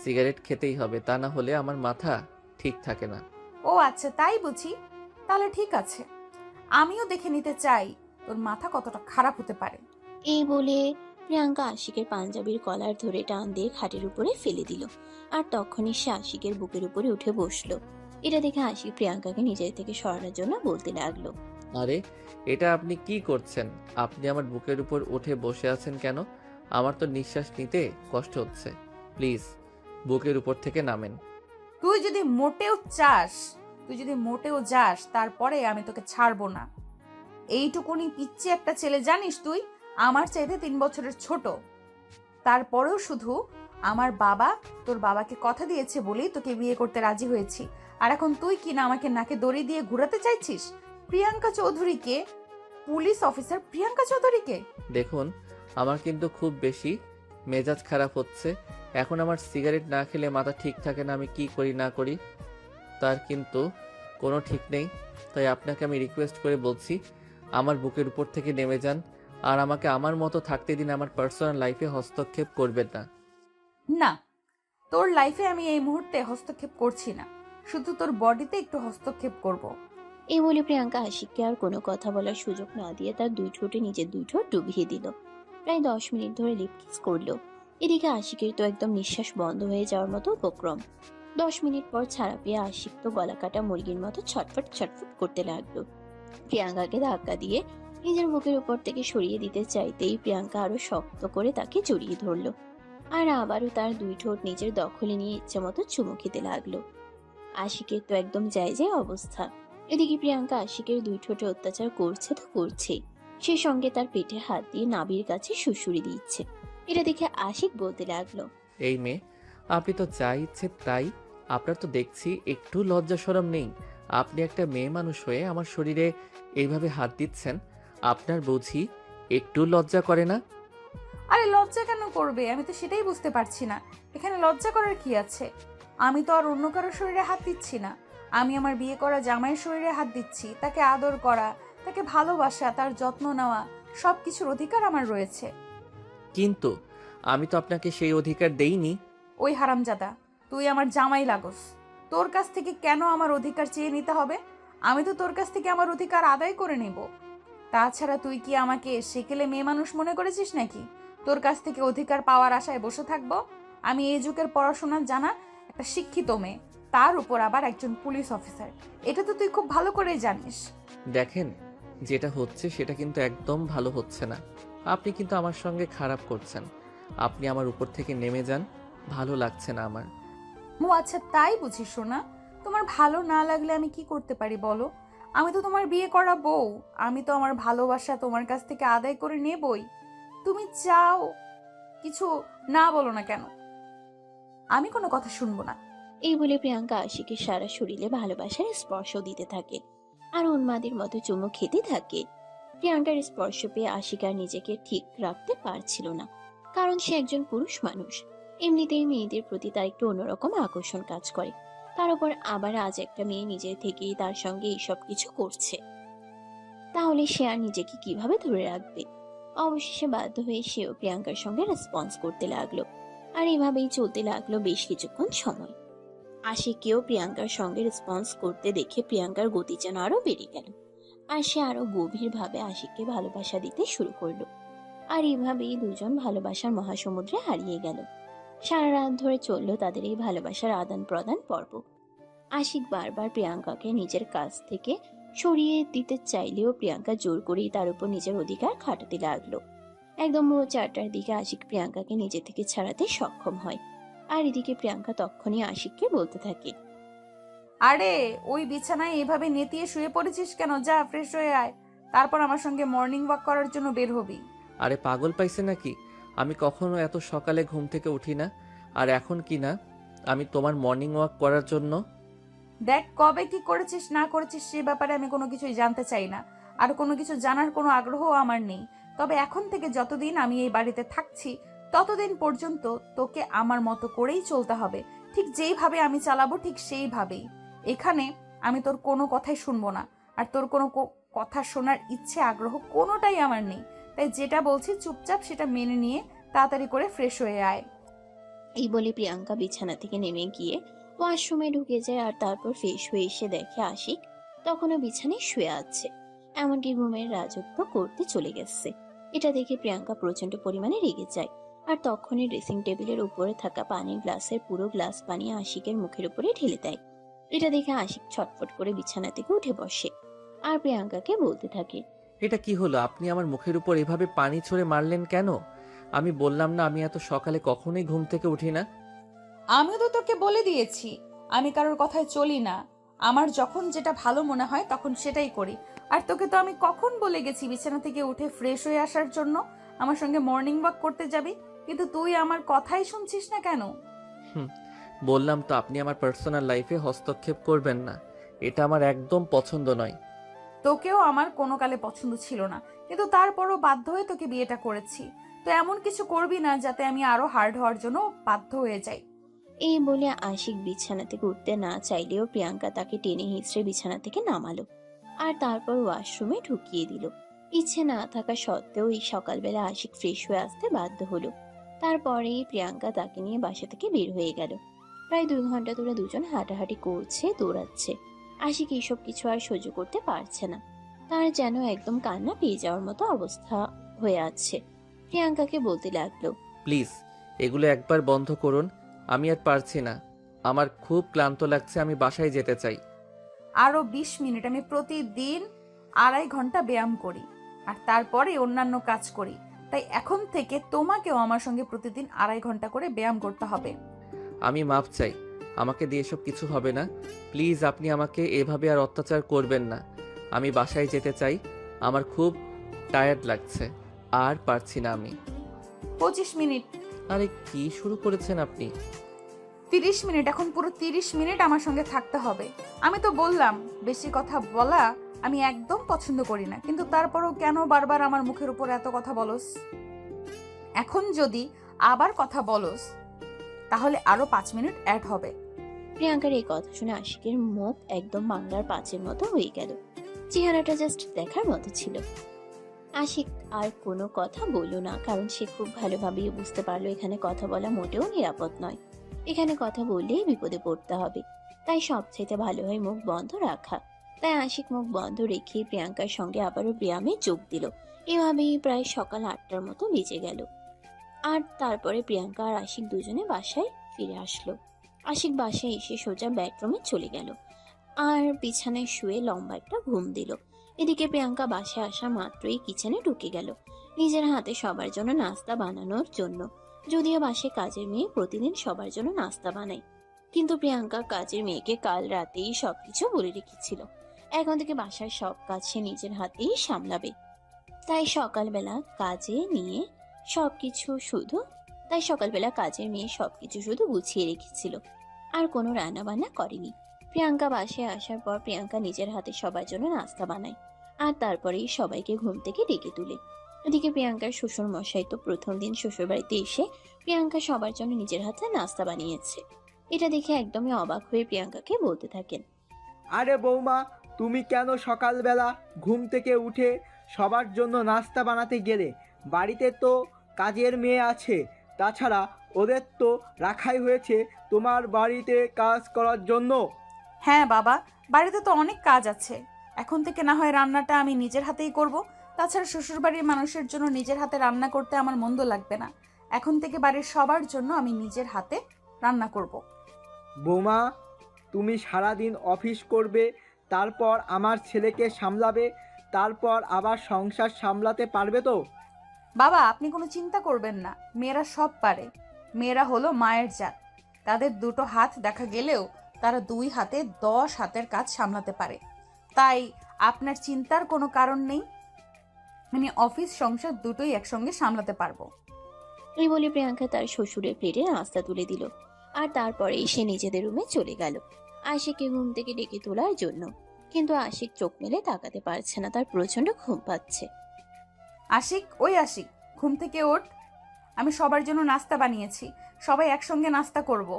[SPEAKER 1] সিগারেট খেতেই হবে, তা না হলে আমার মাথা ঠিক থাকে না।
[SPEAKER 3] ও আচ্ছা, তাই বুঝি। তাহলে ঠিক আছে, আমিও দেখে নিতে চাই তোর মাথা কতটা খারাপ হতে পারে।
[SPEAKER 2] এই বলে প্রিয়াঙ্কা আশিকের পাঞ্জাবির কলার ধরে টান দিয়ে খাটের উপরে ফেলে দিল, আর তখনই সে আশিকের বুকের উপরে উঠে বসলো। এটা দেখে আশিক প্রিয়াঙ্কাকে নিজের থেকে সরানোর জন্য বলতে লাগলো,
[SPEAKER 1] আরে এটা আপনি কি করছেন? আপনি আমার বুকের উপর উঠে বসে আছেন কেন? আমার তো নিঃশ্বাস নিতে কষ্ট হচ্ছে। প্লিজ বুকের উপর থেকে নামেন।
[SPEAKER 3] তুই যদি মোটেও যাস তারপরে আমি তোকে ছাড়বো না। এইটুকুনি পিচ্ছি একটা ছেলে জানিস তুই, আমার চাইতে 3 বছরের ছোট। তারপরেও শুধু আমার বাবা তোর বাবাকে কথা দিয়েছে বলেই তোকে বিয়ে করতে রাজি হয়েছি, আর এখন তুই কিনা আমাকে নাকে দড়ি দিয়ে ঘুরাতে চাইছিস প্রিয়াঙ্কা চৌধুরীকে, পুলিশ অফিসার প্রিয়াঙ্কা চৌধুরীকে।
[SPEAKER 1] দেখুন, আমার কিন্তু খুব বেশি মেজাজ খারাপ হচ্ছে। এখন আমার সিগারেট না খেলে মাথা ঠিক থাকে না, আমি কি করি না করি তার কিন্তু কোনো ঠিক নেই। তাই আপনাকে আমি রিকোয়েস্ট করে বলছি, আমার বুকের উপর থেকে নেমে যান আর আমাকে আমার মতো থাকতে দিন, আমার পার্সোনাল লাইফে হস্তক্ষেপ করবেন না।
[SPEAKER 3] না, তোর লাইফে আমি এই মুহূর্তে হস্তক্ষেপ করছি না, শুধু তোর বডিতে একটু হস্তক্ষেপ করব।
[SPEAKER 2] এই বলে প্রিয়াঙ্কা আশিককে আর কোনো কথা বলার সুযোগ না দিয়ে তার দুই ঠোঁটে নিজের দুই ঠোঁট ডুবিয়ে দিল। প্রায় 10 মিনিট ধরে লিপ কিস করলো। এদিকে আশিকের তো একদম নিঃশ্বাস বন্ধ হয়ে যাওয়ার মতো উপক্রম। 10 মিনিট পর ছাড়া পেয়ে আশিক তো গলা কাটা মুরগির মতো ছটফট ছটফট করতে লাগলো। প্রিয়াঙ্কাকে ধাক্কা দিয়ে নিজের বুকের উপর থেকে সরিয়ে দিতে চাইতেই প্রিয়াঙ্কা আরো শক্ত করে তাকে জড়িয়ে ধরলো আর আবারও তার দুই ঠোঁট নিজের দখলে নিয়ে ইচ্ছে মতো চুমু খেতে লাগলো। আশিকের তো একদম যায় যায় অবস্থা। এদিকে প্রিয়াঙ্কা আশিকের দুই ঠোঁটে অত্যাচার করছে তো করছেই, সেই সঙ্গে তার পেটে হাত দিয়ে নাভির কাছে সুড়সুড়ি দিচ্ছে। এটা দেখে আশিক বলতে লাগলো,
[SPEAKER 1] এই মেয়ে, আপনি তো যা ইচ্ছে তাই। আপনার তো দেখছি একটু লজ্জা শরম নেই। আপনি একটা মেয়ে মানুষ হয়ে আমার শরীরে এইভাবে হাত দিচ্ছেন, আপনার বুঝি একটু লজ্জা করে না?
[SPEAKER 3] আরে লজ্জা কেন করবে? আমি তো সেটাই বুঝতে পারছি না, এখানে লজ্জা করার কি আছে? আমি তো আর অন্য কারোর শরীরে হাত দিচ্ছি না, আমি আমার বিয়ে করা জামাইয়ের শরীরে হাত দিচ্ছি। তাকে আদর করা, তাকে ভালোবাসা, তার যত্ন নেওয়া, সব কিছুর অধিকার আমার রয়েছে।
[SPEAKER 1] কিন্তু আমি তো আপনাকে সেই অধিকার দেইনি।
[SPEAKER 3] ওই হারামজাদা, তুই আমার জামাই লাগোস, তোর কাছ থেকে কেন আমার অধিকার চেয়ে নিতে হবে? আমি তো তোর কাছ থেকে আমার অধিকার আদায় করে নেব। তাছাড়া তুই কি আমাকে সেকেলে মেয়ে মানুষ মনে করেছিস নাকি তোর কাছ থেকে অধিকার পাওয়ার আশায় বসে থাকবো? আমি এই যুগের পড়াশোনা জানা একটা শিক্ষিত মেয়ে, তার উপর আবার একজন পুলিশ অফিসার, এটা তো তুই খুব ভালো করেই জানিস।
[SPEAKER 1] দেখেন, যেটা হচ্ছে সেটা কিন্তু একদম ভালো হচ্ছে না। আপনি কিন্তু আমার সঙ্গে খারাপ করছেন। আপনি আমার উপর থেকে নেমে যান, ভালো লাগছে না আমার।
[SPEAKER 3] ও আচ্ছা, তাই বুঝিস না? তোমার ভালো না লাগলে আমি কি করতে পারি বলো? আমি তো তোমার বিয়ে করা বউ, আমি তো আমার ভালোবাসা তোমার কাছ থেকে আদায় করে নেবই। তুমি চাও কিছু না বলো না কেন, আমি কোনো কথা শুনবো না।
[SPEAKER 2] এই বলে প্রিয়াঙ্কা আশিকের সারা শরীরে ভালোবাসার স্পর্শ দিতে থাকে আর উন্মাদের মতো চুমু খেতে থাকে। প্রিয়াঙ্কার স্পর্শ পেয়ে আশিক আর নিজেকে ঠিক রাখতে পারছিল না, কারণ সে একজন পুরুষ মানুষ। এমনিতেই মেয়েদের প্রতি তার একটু অন্যরকম আকর্ষণ কাজ করে, তার উপর আবার আজ একটা মেয়ে নিজে থেকেই তার সঙ্গে এইসব কিছু করছে, তাহলে সে আর নিজেকে কিভাবে ধরে রাখবে? অবশেষে বাধ্য হয়ে সেও প্রিয়াঙ্কার সঙ্গে রেসপন্স করতে লাগলো আর এভাবেই চলতে লাগলো বেশ কিছুক্ষণ সময়। আশিককেও প্রিয়াঙ্কার সঙ্গে রেসপন্স করতে দেখে প্রিয়াঙ্কার গতি যেন আরো বেড়ে গেল আর সে আরো গভীর ভাবে আশিককে ভালোবাসা দিতে শুরু করলো। আর এইভাবেই দুজন ভালোবাসার মহাসমুদ্রে হারিয়ে গেল। সারা রাত ধরে চললো তাদের এই ভালোবাসার আদান প্রদান পর্ব। আশিক বারবার প্রিয়াঙ্কাকে নিজের কাছ থেকে সরিয়ে দিতে চাইলেও প্রিয়াঙ্কা জোর করেই তার উপর নিজের অধিকার খাটাতে লাগলো। একদম ভোর 4টার দিকে আশিক প্রিয়াঙ্কাকে নিজে থেকে ছাড়াতে সক্ষম হয় আর এদিকে প্রিয়াঙ্কা তখনই আশিককে বলতে থাকে,
[SPEAKER 3] আরে ওই বিছানায় এভাবে নেতিয়ে শুয়ে পড়েছিস কেন? যা ফ্রেশ হয়ে আয়, তারপর আমার সঙ্গে মর্নিং ওয়াক করার জন্য বের হবি।
[SPEAKER 1] আরে পাগল পাইছে নাকি? আমি কখনো এত সকালে ঘুম থেকে উঠি না। আর এখন কি না আমি তোমার মর্নিং ওয়াক করার জন্য?
[SPEAKER 3] দেখ, কবে কি করেছিস না করেছিস সে ব্যাপারে আমি কোনো কিছুই জানতে চাই না, আর কোনো কিছু জানার কোনো আগ্রহ আমার নেই। তবে এখন থেকে যতদিন আমি এই বাড়িতে থাকছি ততদিন পর্যন্ত তোকে আমার মতো করেই চলতে হবে। ঠিক যেইভাবে আমি চালাবো ঠিক সেইভাবেই। এখানে আমি তোর কোনো কথাই শুনবো না, আর তোর কোনো কথা শোনার ইচ্ছে আগ্রহ কোনোটাই আমার নেই। তাই যেটা বলছি চুপচাপ সেটা মেনে নিয়ে তাড়াতাড়ি করে ফ্রেশ হয়ে আয়।
[SPEAKER 2] এই বলে প্রিয়াঙ্কা বিছানা থেকে নেমে গিয়ে ওয়াশরুমে ঢুকে যায় আর তারপর ফ্রেশ হয়ে এসে দেখে আশিক তখনও বিছানায় শুয়ে আছে, এমনকি ঘুমের রাজত্ব করতে চলে গেছে। এটা দেখে প্রিয়াঙ্কা প্রচন্ড পরিমাণে রেগে যায় আর তখনই ড্রেসিং টেবিলের উপরে থাকা পানির গ্লাসের পুরো গ্লাস পানি আশিকের মুখের উপরে ঢেলে দেয়। এটা দেখে আশিক ছটফট করে বিছানা থেকে উঠে বসে আর প্রিয়াঙ্কাকে বলতে থাকে,
[SPEAKER 1] এটা কি হলো? আপনি আমার মুখের উপর এভাবে পানি ছড়ে মারলেন কেন? আমি বললাম না আমি এত সকালে কখনোই ঘুম থেকে উঠি না।
[SPEAKER 3] আমিও তো তোকে বলে দিয়েছি আমি কারোর কথায় চলি না, আমার যখন যেটা ভালো মনে হয় তখন সেটাই করি। আর তোকে তো আমি কখন বলে গেছি বিছানা থেকে উঠে ফ্রেশ হয়ে আসার জন্য, আমার সঙ্গে মর্নিং ওয়াক করতে যাবি, কিন্তু তুই আমার কথাই শুনছিস না কেন?
[SPEAKER 1] বললাম তো আপনি আমার পার্সোনাল লাইফে হস্তক্ষেপ করবেন না, এটা আমার একদম পছন্দ নয়।
[SPEAKER 3] তোকেও আমার কোনো কালে পছন্দ ছিল না, কিন্তু তারপরও বাধ্য হয়ে তোকে বিয়েটা করেছি। তো এমন কিছু করবি না যাতে আমি আরো হার্ড হওয়ার জন্য বাধ্য হয়ে যাই।
[SPEAKER 2] এই বলে আশিক বিছানা থেকে উঠতে না চাইলেও প্রিয়াঙ্কা তাকে টেনে হিঁচড়ে বিছানা থেকে নামালো আর তারপর ওয়াশরুমে ঢুকিয়ে দিল। ইচ্ছে না থাকা সত্ত্বেও এই সকালবেলা আশিক ফ্রেশ হয়ে আসতে বাধ্য হলো। তারপরেই প্রিয়াঙ্কা তাকে নিয়ে বাসা থেকে বের হয়ে গেল। প্রায় 2 ঘন্টা ধরে দুজন হাঁটাহাঁটি করছে, দৌড়াচ্ছে। আশিক এইসব কিছু আর সহ্য করতে পারছে না। তার যেন একদম কান্না পেয়ে যাওয়ার মতো অবস্থা হয়ে আছে। প্রিয়াঙ্কাকে বলতে লাগলো,
[SPEAKER 1] প্লিজ এগুলো একবার বন্ধ করুন, আমি আর পারছি না, আমার খুব ক্লান্ত লাগছে, আমি বাসায় যেতে চাই।
[SPEAKER 3] আরো 20 মিনিট। আমি প্রতিদিন 2.5 ঘন্টা ব্যায়াম করি আর তারপরে অন্যান্য কাজ করি, তাই এখন থেকে তোমাকেও আমার সঙ্গে প্রতিদিন 2.5 ঘন্টা করে ব্যায়াম করতে হবে।
[SPEAKER 1] আমি মাপ চাই, আমাকে দিয়ে এসব কিছু হবে না। প্লিজ আপনি আমাকে এভাবে আর অত্যাচার করবেন না। আমি বাসায় যেতে চাই, আমার খুব টায়ার্ড লাগছে, আর পারছি না আমি।
[SPEAKER 3] 25 মিনিট।
[SPEAKER 1] আরে কি শুরু করেছেন আপনি?
[SPEAKER 3] 30 মিনিট। এখন পুরো 30 মিনিট আমার সঙ্গে থাকতে হবে। আমি তো বললাম বেশি কথা বলা আমি একদম পছন্দ করি না, কিন্তু তারপরেও কেন বারবার আমার মুখের উপর এত কথা বলস? এখন যদি আবার কথা বলস তাহলে আরো 5 মিনিট অ্যাড হবে।
[SPEAKER 2] প্রিয়াঙ্কার এই কথা শুনে আশিকের মুখ একদম বাংলার পাঁচের মতো হয়ে গেল। চেহারাটা জাস্ট দেখার মতো ছিল। আশিক আর কোনো কথা বলল না, কারণ সে খুব ভালোভাবেই বুঝতে পারলো এখানে কথা বলা মোটেও নিরাপদ নয়। এখানে কথা বললেই বিপদে পড়তে হবে, তাই সবচাইতে ভালো হয় মুখ বন্ধ রাখা। তাই আশিক মুখ বন্ধ রেখে প্রিয়াঙ্কার সঙ্গে আবারও ব্যায়ামে যোগ দিল। এভাবেই প্রায় সকাল 8টার মতো বেজে গেল। আর তারপরে প্রিয়াঙ্কা আর আশিক দুজনে বাসায় ফিরে আসলো। আশিক বাসায় এসে সোজা বেডরুমে চলে গেল আর বিছানায় শুয়ে লম্বা একটা ঘুম দিল। এদিকে প্রিয়াঙ্কা বাসায় আসা মাত্রই কিচেনে ঢুকে গেল নিজের হাতে সবার জন্য নাস্তা বানানোর জন্য। যদিও বাসায় কাজের মেয়ে প্রতিদিন সবার জন্য নাস্তা বানায়, কিন্তু প্রিয়াঙ্কা কাজের মেয়েকে কাল রাতেই সবকিছু বলে রেখেছিল। এখন থেকে বাসার সব কাজ সে নিজের হাতেই সামলাবে। তাই সকালবেলা কাজের মেয়ে সবকিছু শুধু গুছিয়ে রেখেছিল, আর কোনো রান্না বান্না করেনি। প্রিয়াঙ্কা বাসায় আসার পর প্রিয়াঙ্কা নিজের হাতে সবার জন্য নাস্তা বানায় আর তারপরেই সবাইকে ঘুম থেকে ডেকে তুলে। এদিকে প্রিয়াঙ্কার শ্বশুর মশাই তো প্রথম দিন শ্বশুর বাড়িতে এসে প্রিয়াঙ্কা সবার জন্য নিজের হাতে নাস্তা বানিয়েছে। এটা দেখে একদমই অবাক হয়ে প্রিয়াঙ্কাকে বলতে থাকেন,
[SPEAKER 8] আরে বৌমা, তুমি কেন সকালবেলা ঘুম থেকে উঠে সবার জন্য নাস্তা বানাতে গেলে? বাড়িতে তো কাজের মেয়ে আছে, তাছাড়া ওদের তো রাখাই হয়েছে তোমার বাড়িতে কাজ করার জন্য।
[SPEAKER 3] হ্যাঁ বাবা, বাড়িতে তো অনেক কাজ আছে। এখন থেকে না হয় রান্নাটা আমি নিজের হাতেই করব। তাছাড়া শ্বশুরবাড়ির মানুষের জন্য নিজের হাতে রান্না করতে আমার মন্দ লাগবে না। এখন থেকে বাড়ির সবার জন্য আমি নিজের হাতে রান্না করব।
[SPEAKER 8] বৌমা, তুমি সারাদিন অফিস করবে, তারপর আমার ছেলেকে সামলাবে, তারপর আবার সংসার সামলাতে পারবে তো?
[SPEAKER 3] বাবা, আপনি কোনো চিন্তা করবেন না, মেয়েরা সব পারে। মেয়েরা হলো মায়ের জাত। তাদের 2টো হাত দেখা গেলেও তারা 2 হাতে 10 হাতের কাজ সামলাতে পারে। তাই আপনার চিন্তার কোনো কারণ নেই। আমি অফিস সংসার দুটোই একসঙ্গে সামলাতে পারবো।
[SPEAKER 2] এই বলে প্রিয়াঙ্কা তার শ্বশুরের প্লেটে নাস্তা তুলে দিল আর তারপরেই সে নিজেদের রুমে চলে গেল আশিককে ঘুম থেকে ডেকে তোলার জন্য। কিন্তু আশিক চোখ মেলে তাকাতে পারছে না, তার প্রচন্ড ঘুম পাচ্ছে।
[SPEAKER 3] আশিক, ওই আশিক, ঘুম থেকে ওঠ। আমি সবার জন্য নাস্তা বানিয়েছি, সবাই একসঙ্গে নাস্তা করব।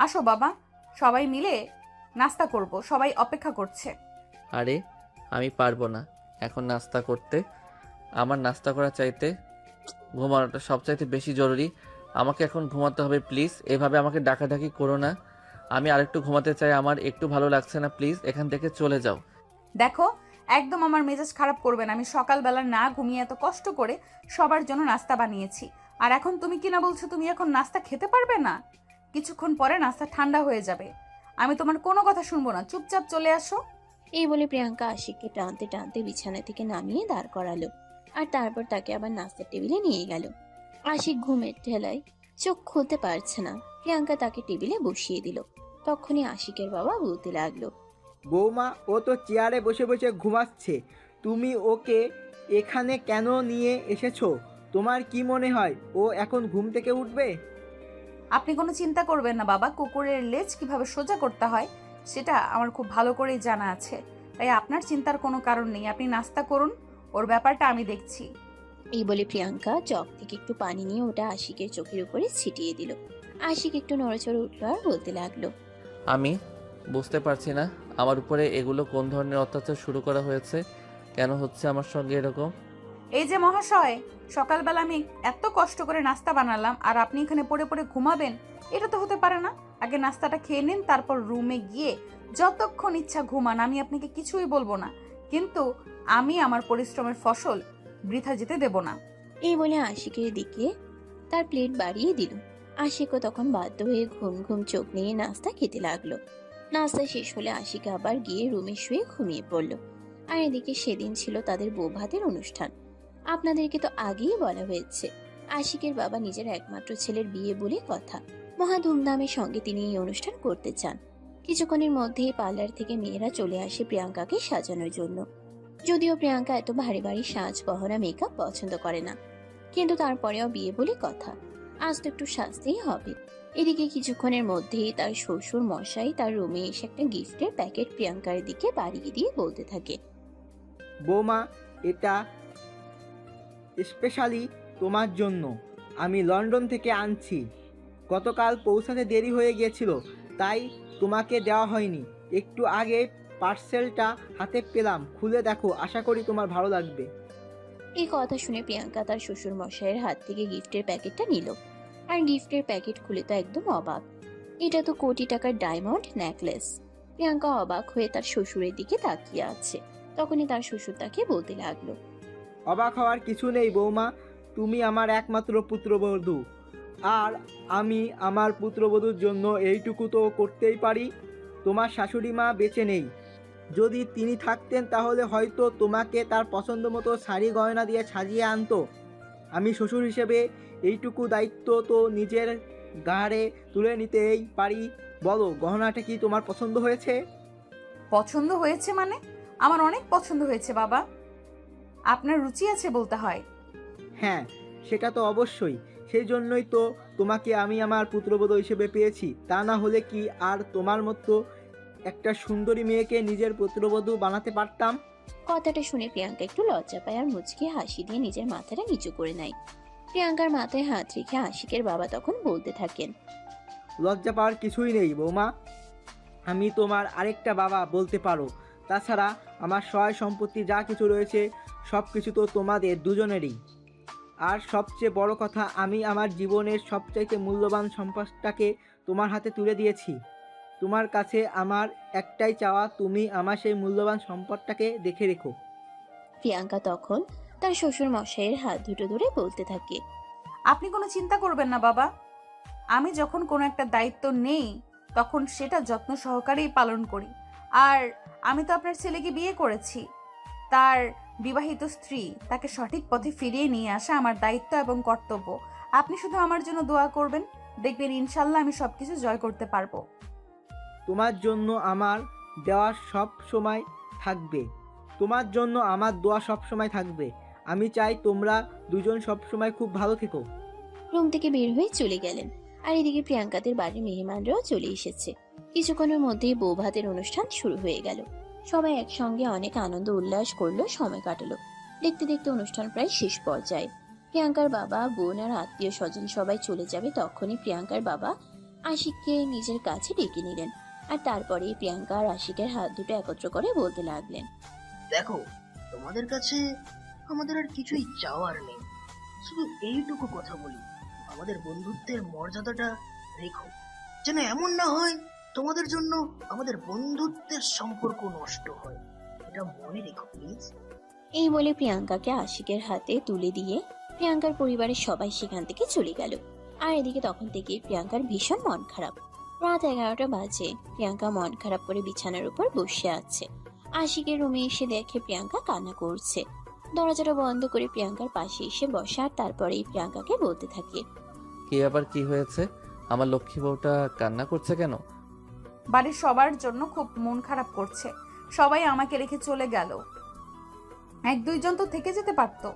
[SPEAKER 3] আসো বাবা, সবাই মিলে নাস্তা করব, সবাই অপেক্ষা করছে।
[SPEAKER 1] আরে আমি পারবো না এখন নাস্তা করতে, আমার নাস্তা করা চাইতে ঘুমানোটা সবচাইতে বেশি জরুরি। আমাকে এখন ঘুমাতে হবে, প্লিজ এভাবে আমাকে ডাকাডাকি করো না। আমি আরেকটু ঘুমাতে চাই, আমার একটু ভালো লাগছে না, প্লিজ এখান থেকে চলে যাও।
[SPEAKER 3] দেখো, একদম আমার মেজাজ খারাপ করবেন। আমি সকালবেলা না ঘুমিয়ে এত কষ্ট করে সবার জন্য নাস্তা বানিয়েছি, আর এখন তুমি কি না বলছো তুমি এখন নাস্তা খেতে পারবে না? কিছুক্ষণ পরে নাস্তা ঠান্ডা হয়ে যাবে। আমি তোমার কোনো কথা শুনবো না, চুপচাপ চলে আসো।
[SPEAKER 2] এই বলে প্রিয়াঙ্কা আশিককে টানতে টানতে বিছানা থেকে নামিয়ে দাঁড় করালো আর তারপর তাকে আবার নাস্তার টেবিলে নিয়ে গেল। আশিক ঘুমের ঠেলায় চোখ খুলতে পারছে না। প্রিয়াঙ্কা তাকে টেবিলে বসিয়ে দিল। তখনই আশিকের বাবা বলতে লাগলো,
[SPEAKER 8] বৌমা, ও তো চেয়ারে বসে বসে ঘুমাচ্ছে, তুমি ওকে এখানে কেন নিয়ে এসেছো? তোমার কি মনে হয় ও এখন ঘুম থেকে উঠবে?
[SPEAKER 3] আপনি কোনো চিন্তা করবেন না বাবা, কুকুরের লেজ কিভাবে সোজা করতে হয় সেটা আমার খুব ভালো করেই জানা আছে। তাই আপনার চিন্তার কোনো কারণ নেই। আপনি নাস্তা করুন, ওর ব্যাপারটা আমি দেখছি।
[SPEAKER 2] এই বলে প্রিয়াঙ্কা জগ থেকে একটু পানি নিয়ে ওটা আশিকের চোখের উপরে ছিটিয়ে দিল। আশিক একটু নড়াচড়ে উঠলো আর বলতে লাগলো,
[SPEAKER 1] আমি বুঝতে পারছি না আমার উপরে এগুলো কোন ধরনের অত্যাচার শুরু করা হয়েছে, কেন হচ্ছে আমার সঙ্গে এরকম।
[SPEAKER 3] এই যে মহাশয়, সকালবেলা আমি এত কষ্ট করে নাস্তা বানালাম আর আপনি এখানে পড়ে পড়ে ঘুমাবেন? এটা তো হতে পারে না। আগে নাস্তাটা খেয়ে নিন, তারপর রুমে গিয়ে যতক্ষণ ইচ্ছা ঘুমান, আমি আপনাকে কিছুই বলবো না। কিন্তু আমি আমার পরিশ্রমের ফসল বৃথা যেতে দেব না।
[SPEAKER 2] এই বলে আশিকের দিকে তার প্লেট বাড়িয়ে দিল। আশিকও তখন বাধ্য হয়ে ঘুম ঘুম চোখ নিয়ে নাস্তা খেতে লাগলো। নাস্তা শেষ হলে আশিক আবার গিয়ে রুমে শুয়ে ঘুমিয়ে পড়ল। আর এদিকে সেদিন ছিল তাদের বৌভাতের অনুষ্ঠান। আপনাদেরকে তো আগেই বলা হয়েছে, আশিকের বাবা নিজের একমাত্র ছেলের বিয়ে বলে কথা। মহা ধুমধামের সঙ্গে তিনি এই অনুষ্ঠান করতে চান। কিছুক্ষণের মধ্যেই পার্লার থেকে মেয়েরা চলে আসে প্রিয়াঙ্কাকে সাজানোর জন্য। যদিও প্রিয়াঙ্কা এত ভারী ভারী সাজ গহনা মেকআপ পছন্দ করে না, কিন্তু তারপরেও বিয়ে বলে কথা, আজ তো একটু সাজতেই হবে। এদিকে কিছুক্ষণের মধ্যেই তার শ্বশুর মশাই তার রুমে এসে একটা গিফটের প্যাকেট প্রিয়াঙ্কার দিকে বাড়িয়ে দিয়ে বলতে থাকে,
[SPEAKER 8] বৌমা, এটা স্পেশালি তোমার জন্য আমি লন্ডন থেকে আনছি। গতকাল পৌঁছাতে দেরি হয়ে গিয়েছিল, তাই তোমাকে দেওয়া হয়নি। একটু আগে পার্সেলটা হাতে পেলাম, খুলে দেখো, আশা করি তোমার ভালো লাগবে।
[SPEAKER 2] এই কথা শুনে প্রিয়াঙ্কা তার শ্বশুর মশাইয়ের হাত থেকে গিফটের প্যাকেটটা নিল। আর গিফটের প্যাকেট খুলে তো একদম অবাক, এটা তো কোটি টাকার ডায়মন্ড নেকলেস। প্রিয়াঙ্কা অবাক হয়ে তার শ্বশুরের দিকে তাকিয়ে আছে। তখনই তার শ্বশুর তাকে বলতে লাগলো,
[SPEAKER 8] অবাক হওয়ার কিছু নেই বৌমা, তুমি আমার একমাত্র পুত্রবধূ, আর আমি আমার পুত্রবধূর জন্য এইটুকু তো করতেই পারি। তোমার শাশুড়ি মা বেঁচে নেই, যদি তিনি থাকতেন তাহলে হয়তো তোমাকে তার পছন্দ মতো শাড়ি গয়না দিয়ে সাজিয়ে আনতো। আমি শ্বশুর হিসেবে এইটুকু দায়িত্ব তো নিজের ঘাড়ে তুলে নিতেই পারি। বলো, গহনাটা কি তোমার পছন্দ হয়েছে?
[SPEAKER 3] পছন্দ হয়েছে মানে? আমার অনেক পছন্দ হয়েছে বাবা। আপনার রুচি আছে বলতে হয়।
[SPEAKER 8] হ্যাঁ, সেটা তো অবশ্যই, সেই জন্যই তো তোমাকে আমি আমার পুত্রবধূ হিসেবে পেয়েছি। তা না হলে কি আর তোমার মতো একটা সুন্দরী মেয়েকে নিজের পুত্রবধূ বানাতে পারতাম?
[SPEAKER 2] কথাটা শুনে প্রিয়াঙ্কা একটু লজ্জা পায় আর মুচকি হাসি দিয়ে নিজের মাথাটা নিচু করে নেয়। প্রিয়াঙ্কার মাথায় হাত রেখে আশিকের বাবা তখন বলতে থাকেন,
[SPEAKER 8] লজ্জা পাওয়ার কিছুই নেই বৌমা, আমি তোমার আরেকটা বাবা বলতে পারো। তাছাড়া আমার সহায় সম্পত্তি যা কিছু রয়েছে সব কিছু তো তোমাদের দুজনেরই। আর সবচেয়ে বড় কথা, আমি আমার জীবনের সবচাইতে মূল্যবান সম্পদটাকে তোমার হাতে তুলে দিয়েছি। তোমার কাছে আমার একটাই চাওয়া, তুমি আমার সেই মূল্যবান সম্পদটাকে দেখে রেখো।
[SPEAKER 2] প্রিয়াঙ্কা তখন তার শ্বশুর মশাইয়ের হাত দুটো ধরে বলতে থাকে,
[SPEAKER 3] আপনি কোনো চিন্তা করবেন না বাবা। আমি যখন কোনো একটা দায়িত্ব নেই তখন সেটা যত্ন সহকারেই পালন করি। আর আমি তো আপনার ছেলেকে বিয়ে করেছি, তার বিবাহিত স্ত্রী, তাকে সঠিক পথে ফিরিয়ে নিয়ে আসা আমার দায়িত্ব এবং কর্তব্য। আপনি শুধু আমার জন্য দোয়া করবেন, দেখবেন ইনশাল্লাহ আমি সবকিছু জয় করতে পারবো।
[SPEAKER 8] তোমার জন্য আমার দেওয়া সব সময় থাকবে, তোমার জন্য আমার দোয়া সব সময় থাকবে। আমি চাই তোমরা দুজন সব সময় খুব ভালো থেকো।
[SPEAKER 2] রুম থেকে বের হয়ে চলে গেলেন। আর এদিকে প্রিয়াঙ্কাদের বাড়ির মেহমানরাও চলে এসেছে। কিছুক্ষণের মধ্যেই বৌভাতের অনুষ্ঠান শুরু হয়ে গেল। সবাই একসঙ্গে অনেক আনন্দ উল্লাস করলো, সময় কাটালো। দেখতে দেখতে অনুষ্ঠান প্রায় শেষ পর্যায়ে। প্রিয়াঙ্কার বাবা, বোন আর আত্মীয় স্বজন সবাই চলে যাবে তখনই প্রিয়াঙ্কার বাবা আশিককে নিজের কাছে ডেকে নিলেন। আর তারপরে প্রিয়াঙ্কা আর আশিকের হাত দুটো একত্র করে বলতে লাগলেন,
[SPEAKER 7] দেখো, তোমাদের কাছে আমাদের আর কিছুই চাওয়ার নেই, শুধু এইটুকু কথা বলি, আমাদের বন্ধুত্বের মর্যাদাটা রেখো, যেন এমন না হয় তোমাদের জন্য আমাদের বন্ধুত্বের সম্পর্ক নষ্ট হয়। এটা মনে রেখো প্লিজ।
[SPEAKER 2] এই বলে প্রিয়াঙ্কাকে আশিকের হাতে তুলে দিয়ে প্রিয়াঙ্কার পরিবারের সবাই সেখান থেকে চলে গেল। আর এদিকে তখন থেকে প্রিয়াঙ্কার ভীষণ মন খারাপ। রাত 11টা বাজে। প্রিয়াঙ্কা মন খারাপ করে বিছানার উপর বসে আছে। আশিকের রুমে এসে দেখে প্রিয়াঙ্কা কান্না করছে। দরজাটা বন্ধ করে প্রিয়াঙ্কার পাশে এসে বসে আর তারপরেই প্রিয়াঙ্কাকে বলতে থাকে,
[SPEAKER 1] কি আবার কি হয়েছে? আমার লক্ষ্মী বউটা কান্না করছে কেন?
[SPEAKER 3] বাড়ির সবার জন্য খুব মন খারাপ করছে। সবাই আমাকে রেখে চলে গেল, এক দুইজন তো থেকে যেতে পারতো।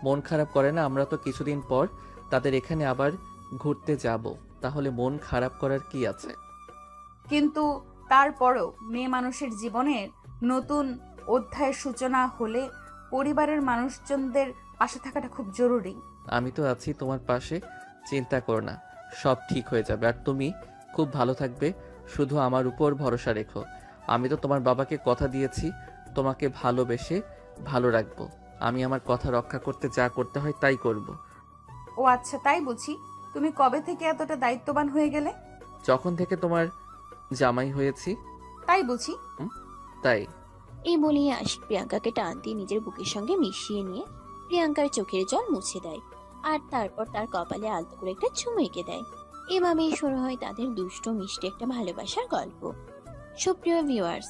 [SPEAKER 1] মন খারাপ করে না, আমরা তো কিছুদিন পর তাদের এখানে আবার ঘুরতে যাব, তাহলে মন খারাপ করার কি আছে?
[SPEAKER 3] কিন্তু তারপরও মেয়ে মানুষের জীবনের নতুন অধ্যায়ের সূচনা হলে পরিবারের মানুষজনদের পাশে থাকাটা খুব জরুরি।
[SPEAKER 1] আমি তো আছি তোমার পাশে, চিন্তা করো না, সব ঠিক হয়ে যাবে। আর তুমি খুব ভালো থাকবে, শুধু আমার উপর ভরসা রেখো। আমি তো তোমার বাবাকে কথা দিয়েছি তোমাকে ভালোবেসে ভালো রাখবো। আমি আমার কথা রক্ষা করতে যা করতে হয় তাই করব।
[SPEAKER 3] ও আচ্ছা, তাই বুঝি। তুমি কবে থেকে এতটা দায়িত্ববান হয়ে গেলে?
[SPEAKER 1] যখন থেকে তোমার জামাই হয়েছি।
[SPEAKER 3] তাই বুঝি।
[SPEAKER 1] তাই
[SPEAKER 2] এই বলেই আশিক প্রিয়াঙ্কাকে টান দিয়ে নিজের বুকের সঙ্গে মিশিয়ে নিয়ে প্রিয়াঙ্কার চোখের জল মুছে দেয়, আর তারপর তার কপালে আলতো করে একটা চুমু এঁকে দেয়। এভাবেই শুরু হয় তাদের দুষ্ট মিষ্টি একটা ভালোবাসার গল্প। সুপ্রিয় ভিউয়ার্স,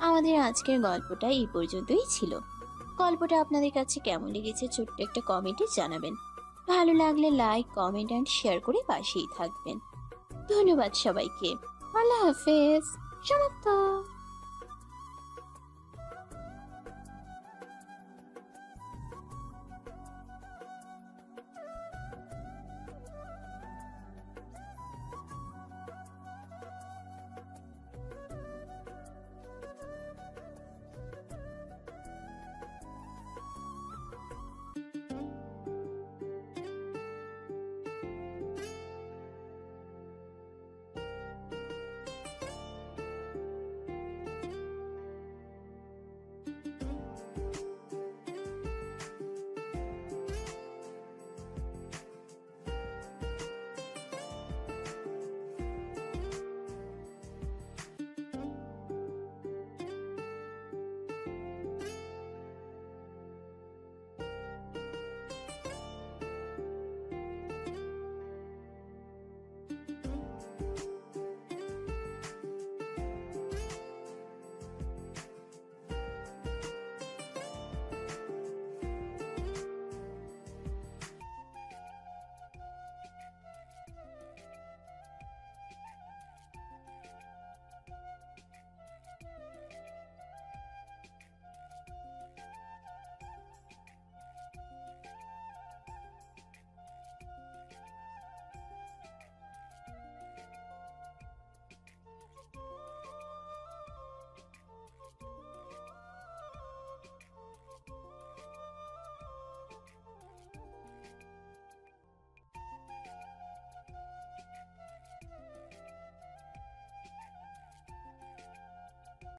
[SPEAKER 2] আমাদের আজকের গল্পটা এই পর্যন্তই ছিল। গল্পটা আপনাদের কাছে কেমন লেগেছে ছোট্ট একটা কমেন্টে জানাবেন। ভালো লাগলে লাইক, কমেন্ট অ্যান্ড শেয়ার করে পাশেই থাকবেন। ধন্যবাদ সবাইকে। আল্লাহ হাফেজ। সমাপ্ত।